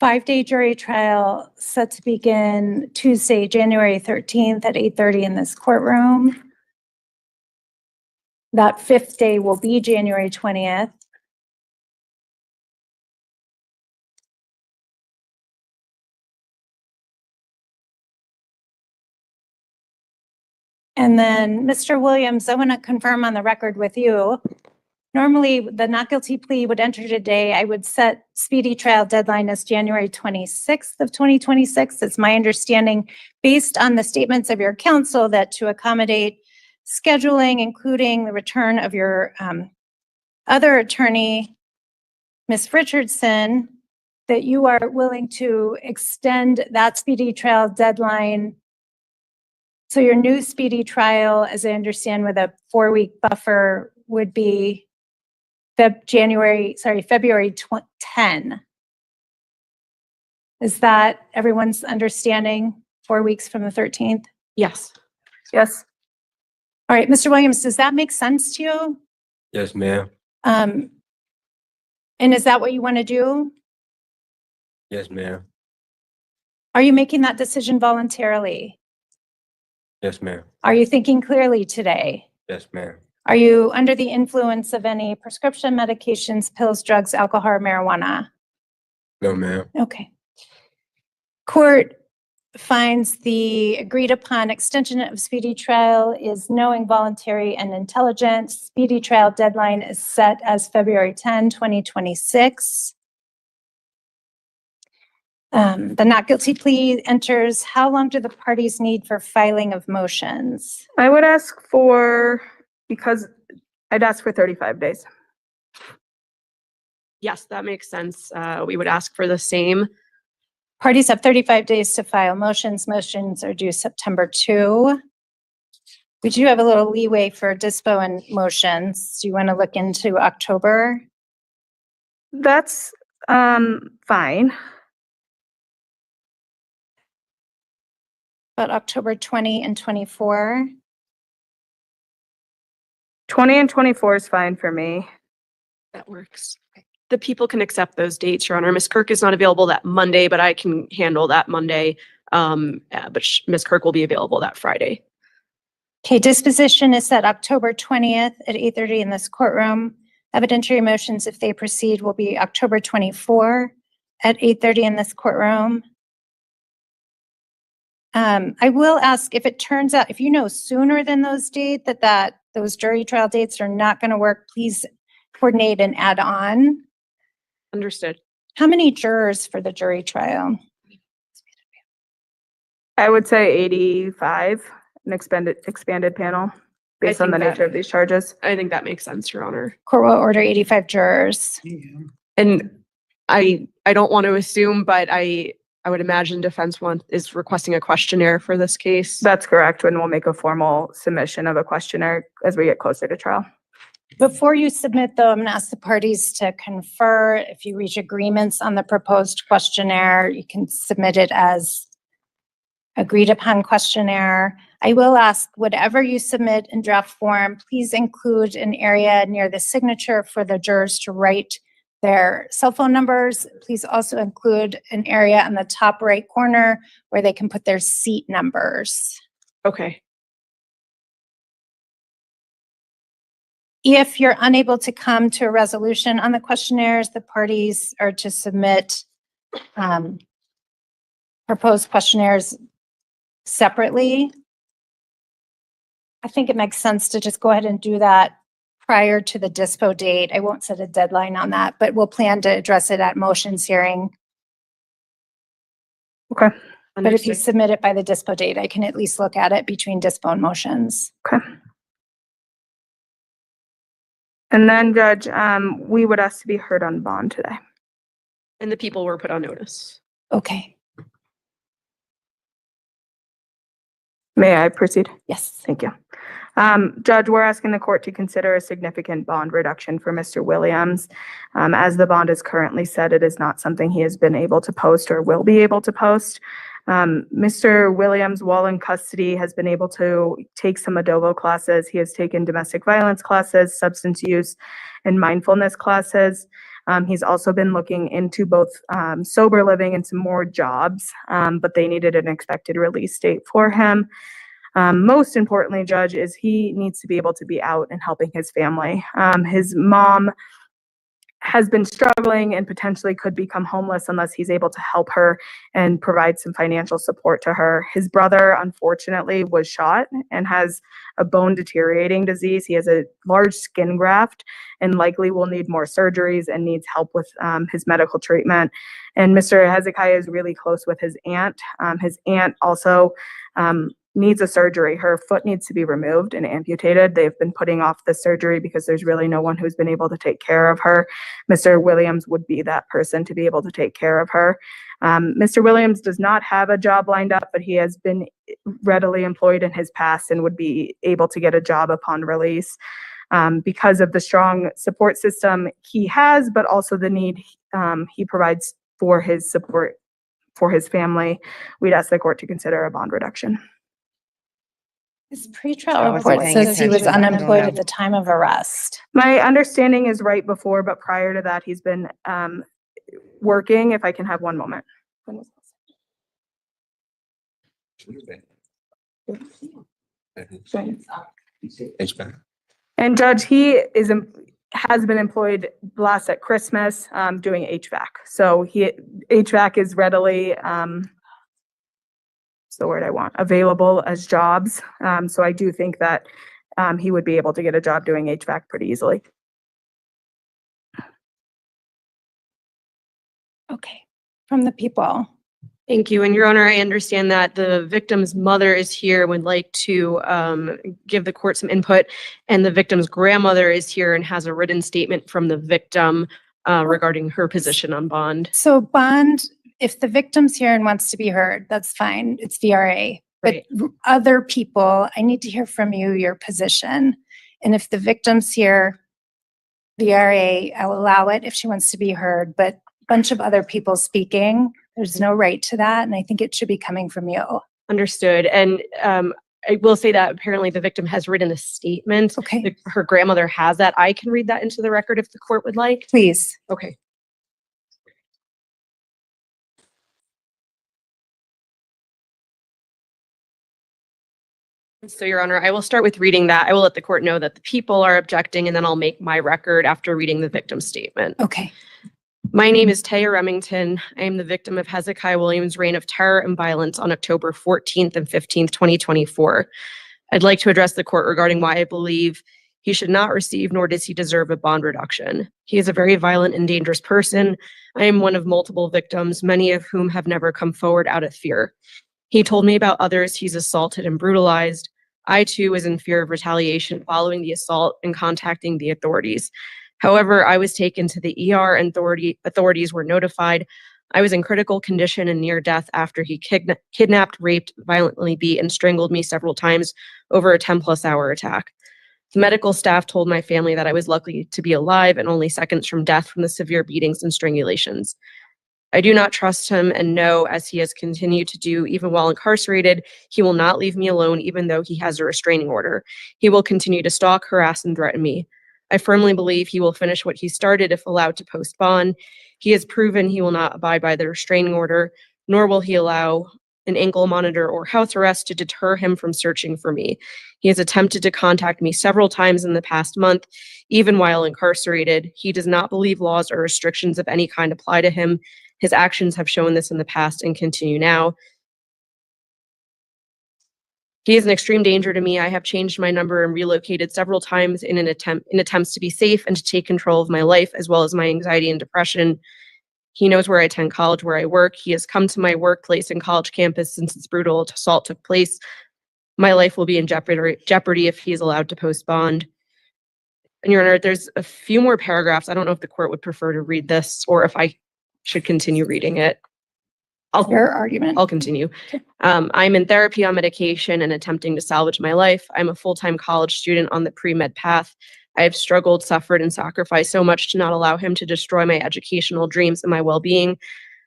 5-day jury trial set to begin Tuesday, January 13th at 8:30 in this courtroom. That 5th day will be January 20th. And then, Mr. Williams, I want to confirm on the record with you. Normally, the not guilty plea would enter today. I would set speedy trial deadline as January 26th of 2026. It's my understanding, based on the statements of your counsel, that to accommodate scheduling, including the return of your other attorney, Ms. Richardson, that you are willing to extend that speedy trial deadline. So your new speedy trial, as I understand, with a 4-week buffer would be February 10. Is that everyone's understanding? 4 weeks from the 13th? Yes. Yes. All right, Mr. Williams, does that make sense to you? Yes, ma'am. And is that what you want to do? Yes, ma'am. Are you making that decision voluntarily? Yes, ma'am. Are you thinking clearly today? Yes, ma'am. Are you under the influence of any prescription medications, pills, drugs, alcohol, or marijuana? No, ma'am. Okay. Court finds the agreed upon extension of speedy trial is knowing, voluntary, and intelligent. Speedy trial deadline is set as February 10, 2026. The not guilty plea enters. How long do the parties need for filing of motions? I would ask for, because I'd ask for 35 days. Yes, that makes sense. We would ask for the same. Parties have 35 days to file motions. Motions are due September 2. We do have a little leeway for dispo and motions. Do you want to look into October? That's fine. About October 20 and 24. 20 and 24 is fine for me. That works. The people can accept those dates, Your Honor. Ms. Kirk is not available that Monday, but I can handle that Monday. But Ms. Kirk will be available that Friday. Okay, disposition is set October 20th at 8:30 in this courtroom. Evidentiary motions, if they proceed, will be October 24 at 8:30 in this courtroom. I will ask if it turns out, if you know sooner than those dates that those jury trial dates are not going to work, please coordinate and add on. Understood. How many jurors for the jury trial? I would say 85, an expanded panel based on the nature of these charges. I think that makes sense, Your Honor. Court will order 85 jurors. And I don't want to assume, but I would imagine defense is requesting a questionnaire for this case. That's correct, and we'll make a formal submission of a questionnaire as we get closer to trial. Before you submit though, I'm going to ask the parties to confer. If you reach agreements on the proposed questionnaire, you can submit it as agreed upon questionnaire. I will ask whatever you submit in draft form, please include an area near the signature for the jurors to write their cell phone numbers. Please also include an area on the top right corner where they can put their seat numbers. Okay. If you're unable to come to a resolution on the questionnaires, the parties are to submit proposed questionnaires separately. I think it makes sense to just go ahead and do that prior to the dispo date. I won't set a deadline on that, but we'll plan to address it at motions hearing. Okay. But if you submit it by the dispo date, I can at least look at it between dispo and motions. Okay. And then, Judge, we would ask to be heard on bond today. And the people were put on notice. Okay. May I proceed? Yes. Thank you. Judge, we're asking the court to consider a significant bond reduction for Mr. Williams. As the bond is currently set, it is not something he has been able to post or will be able to post. Mr. Williams, while in custody, has been able to take some Adobo classes. He has taken domestic violence classes, substance use, and mindfulness classes. He's also been looking into both sober living and some more jobs, but they needed an expected release date for him. Most importantly, Judge, is he needs to be able to be out and helping his family. His mom has been struggling and potentially could become homeless unless he's able to help her and provide some financial support to her. His brother, unfortunately, was shot and has a bone deteriorating disease. He has a large skin graft and likely will need more surgeries and needs help with his medical treatment. And Mr. Hezekiah is really close with his aunt. His aunt also needs a surgery. Her foot needs to be removed and amputated. They've been putting off the surgery because there's really no one who's been able to take care of her. Mr. Williams would be that person to be able to take care of her. Mr. Williams does not have a job lined up, but he has been readily employed in his past and would be able to get a job upon release. Because of the strong support system he has, but also the need he provides for his support for his family, we'd ask the court to consider a bond reduction. His pretrial report says he was unemployed at the time of arrest. My understanding is right before, but prior to that, he's been working. If I can have one moment. And Judge, he has been employed last at Christmas doing HVAC. So HVAC is readily the word I want, available as jobs. So I do think that he would be able to get a job doing HVAC pretty easily. Okay, from the people. Thank you. And Your Honor, I understand that the victim's mother is here and would like to give the court some input. And the victim's grandmother is here and has a written statement from the victim regarding her position on bond. So bond, if the victim's here and wants to be heard, that's fine. It's VRA. But other people, I need to hear from you, your position. And if the victim's here, VRA, I'll allow it if she wants to be heard. But a bunch of other people speaking, there's no right to that. And I think it should be coming from you. Understood. And I will say that apparently the victim has written a statement. Okay. Her grandmother has that. I can read that into the record if the court would like. Please. Okay. So, Your Honor, I will start with reading that. I will let the court know that the people are objecting, and then I'll make my record after reading the victim's statement. Okay. My name is Taya Remington. I am the victim of Hezekiah Williams' reign of terror and violence on October 14th and 15th, 2024. I'd like to address the court regarding why I believe he should not receive, nor does he deserve, a bond reduction. He is a very violent and dangerous person. I am one of multiple victims, many of whom have never come forward out of fear. He told me about others he's assaulted and brutalized. I too was in fear of retaliation following the assault and contacting the authorities. However, I was taken to the ER and authorities were notified. I was in critical condition and near death after he kidnapped, raped, violently beat, and strangled me several times over a 10+ hour attack. The medical staff told my family that I was lucky to be alive and only seconds from death from the severe beatings and strangulations. I do not trust him and know, as he has continued to do even while incarcerated, he will not leave me alone even though he has a restraining order. He will continue to stalk, harass, and threaten me. I firmly believe he will finish what he started if allowed to post bond. He has proven he will not abide by the restraining order, nor will he allow an ankle monitor or house arrest to deter him from searching for me. He has attempted to contact me several times in the past month, even while incarcerated. He does not believe laws or restrictions of any kind apply to him. His actions have shown this in the past and continue now. He is an extreme danger to me. I have changed my number and relocated several times in attempts to be safe and to take control of my life, as well as my anxiety and depression. He knows where I attend college, where I work. He has come to my workplace and college campus since this brutal assault took place. My life will be in jeopardy if he is allowed to post bond. And Your Honor, there's a few more paragraphs. I don't know if the court would prefer to read this or if I should continue reading it. Your argument. I'll continue. I'm in therapy on medication and attempting to salvage my life. I'm a full-time college student on the pre-med path. I have struggled, suffered, and sacrificed so much to not allow him to destroy my educational dreams and my well-being.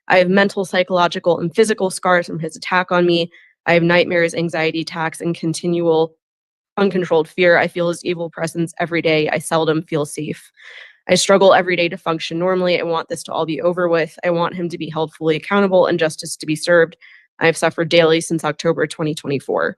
I have mental, psychological, and physical scars from his attack on me. I have nightmares, anxiety attacks, and continual uncontrolled fear. I feel his evil presence every day. I seldom feel safe. I struggle every day to function normally. I want this to all be over with. I want him to be held fully accountable and justice to be served. I have suffered daily since October 2024.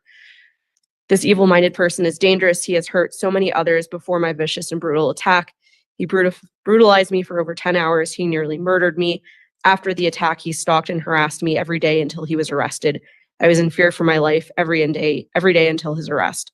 This evil-minded person is dangerous. He has hurt so many others before my vicious and brutal attack. He brutalized me for over 10 hours. He nearly murdered me. After the attack, he stalked and harassed me every day until he was arrested. I was in fear for my life every day until his arrest.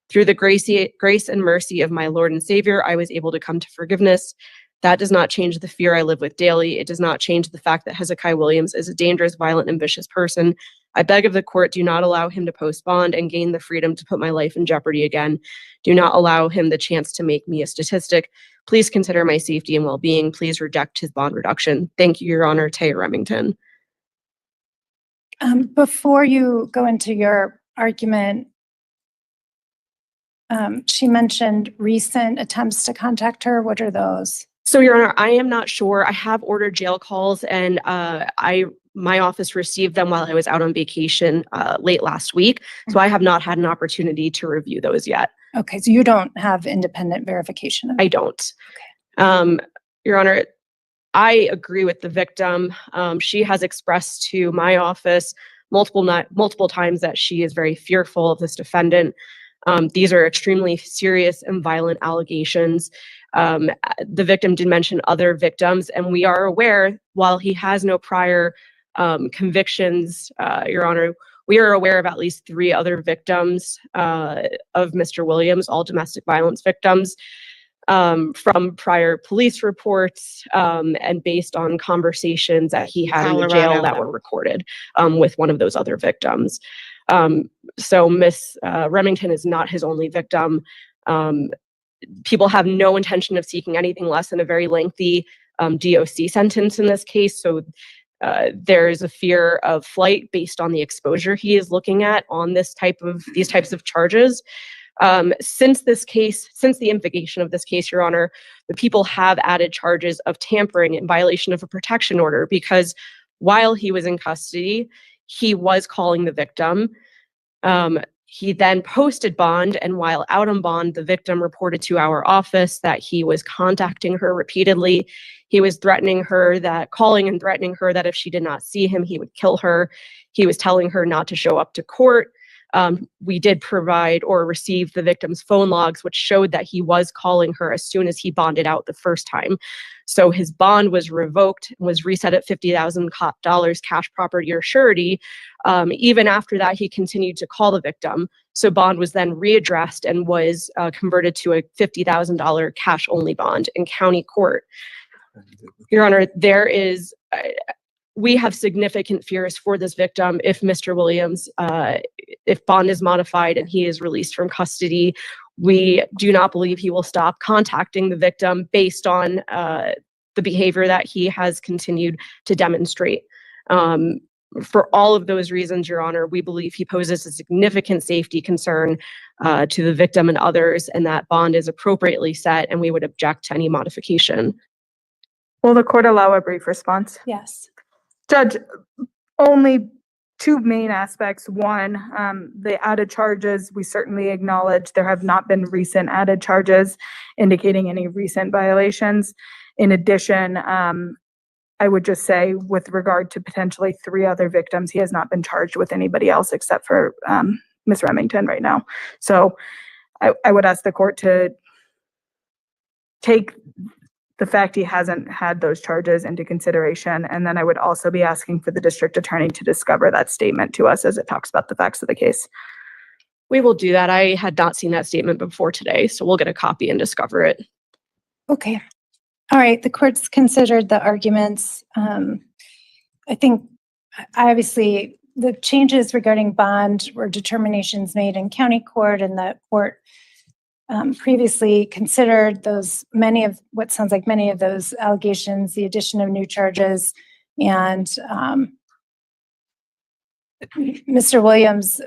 Through the grace and mercy of my Lord and Savior, I was able to come to forgiveness. That does not change the fear I live with daily. It does not change the fact that Hezekiah Williams is a dangerous, violent, and vicious person. I beg of the court, do not allow him to post bond and gain the freedom to put my life in jeopardy again. Do not allow him the chance to make me a statistic. Please consider my safety and well-being. Please reject his bond reduction. Thank you, Your Honor. Taya Remington. Before you go into your argument, she mentioned recent attempts to contact her. What are those? So, Your Honor, I am not sure. I have ordered jail calls, and my office received them while I was out on vacation late last week. So I have not had an opportunity to review those yet. Okay, so you don't have independent verification of I don't. Okay. Your Honor, I agree with the victim. She has expressed to my office multiple times that she is very fearful of this defendant. These are extremely serious and violent allegations. The victim did mention other victims, and we are aware, while he has no prior convictions, Your Honor, we are aware of at least 3 other victims of Mr. Williams, all domestic violence victims, from prior police reports and based on conversations that he had in the jail that were recorded with one of those other victims. So Miss Remington is not his only victim. People have no intention of seeking anything less than a very lengthy DOC sentence in this case. So there is a fear of flight based on the exposure he is looking at on these types of charges. Since the invocation of this case, Your Honor, the people have added charges of tampering in violation of a protection order because while he was in custody, he was calling the victim. He then posted bond, and while out on bond, the victim reported to our office that he was contacting her repeatedly. He was calling and threatening her that if she did not see him, he would kill her. He was telling her not to show up to court. We did provide or receive the victim's phone logs, which showed that he was calling her as soon as he bonded out the first time. So his bond was revoked, was reset at $50,000 cash, property, or surety. Even after that, he continued to call the victim. So bond was then readdressed and was converted to a $50,000 cash only bond in county court. Your Honor, we have significant fears for this victim if Mr. Williams, if bond is modified and he is released from custody. We do not believe he will stop contacting the victim based on the behavior that he has continued to demonstrate. For all of those reasons, Your Honor, we believe he poses a significant safety concern to the victim and others, and that bond is appropriately set, and we would object to any modification. Will the court allow a brief response? Yes. Judge, only two main aspects. One, the added charges, we certainly acknowledge there have not been recent added charges indicating any recent violations. In addition, I would just say with regard to potentially 3 other victims, he has not been charged with anybody else except for Ms. Remington right now. So I would ask the court to take the fact he hasn't had those charges into consideration. And then I would also be asking for the district attorney to discover that statement to us as it talks about the facts of the case. We will do that. I had not seen that statement before today, so we'll get a copy and discover it. Okay. All right. The court's considered the arguments. I think obviously the changes regarding bond were determinations made in county court, and the court previously considered many of those allegations, the addition of new charges, and Mr. Williams'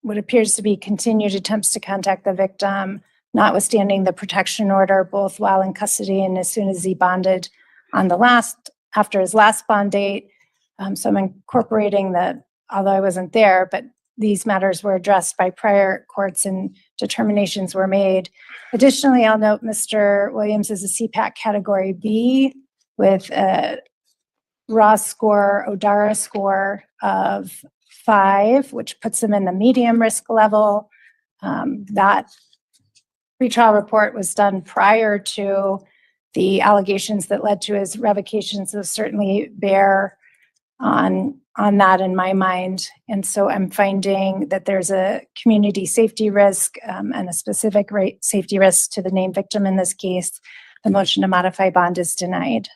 what appears to be continued attempts to contact the victim, notwithstanding the protection order, both while in custody and as soon as he bonded after his last bond date. So I'm incorporating although I wasn't there, but these matters were addressed by prior courts and determinations were made. Additionally, I'll note Mr. Williams is a CPAC category B with a raw score, ODARA score of 5, which puts him in the medium risk level. That pretrial report was done prior to the allegations that led to his revocation, so certainly bear on that in my mind. And so I'm finding that there's a community safety risk and a specific safety risk to the named victim in this case. The motion to modify bond is denied.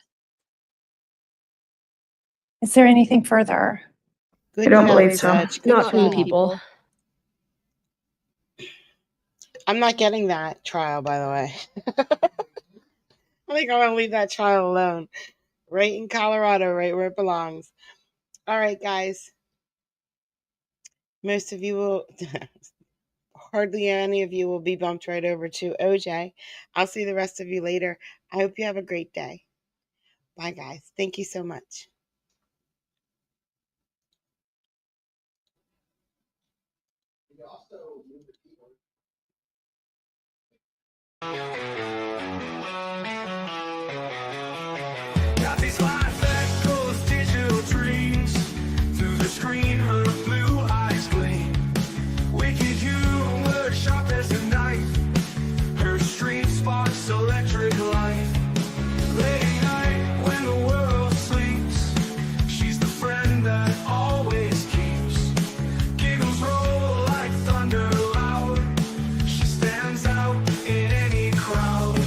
Is there anything further? Good I don't job, believe so. Judge. Good Not from the job. people. I'm not getting that trial, by the way. I think I'm going to leave that trial alone. Right in Colorado, right where it belongs. All right, guys. Most of you will, hardly any of you will be bumped right over to OJ. I'll see the rest of you later. I hope you have a great day. Bye, guys. Thank you so much. Got these life echoes, digital dreams. Through the screen, her blue eyes gleam. Wicked humor, sharp as a knife. Her stream sparks electric light. Late night when the world sleeps, she's the friend that always keeps. Giggles roll like thunder loud. She stands out in any crowd.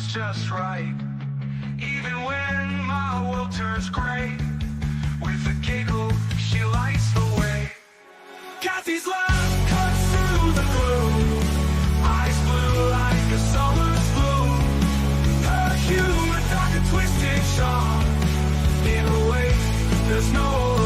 feels just right. Even when my world turns gray, with a giggle, she lights the way. Kathy's laugh cuts through the gloom, eyes blue like a summer's bloom. Her humor dark and twisted, sharp. In a way, there's no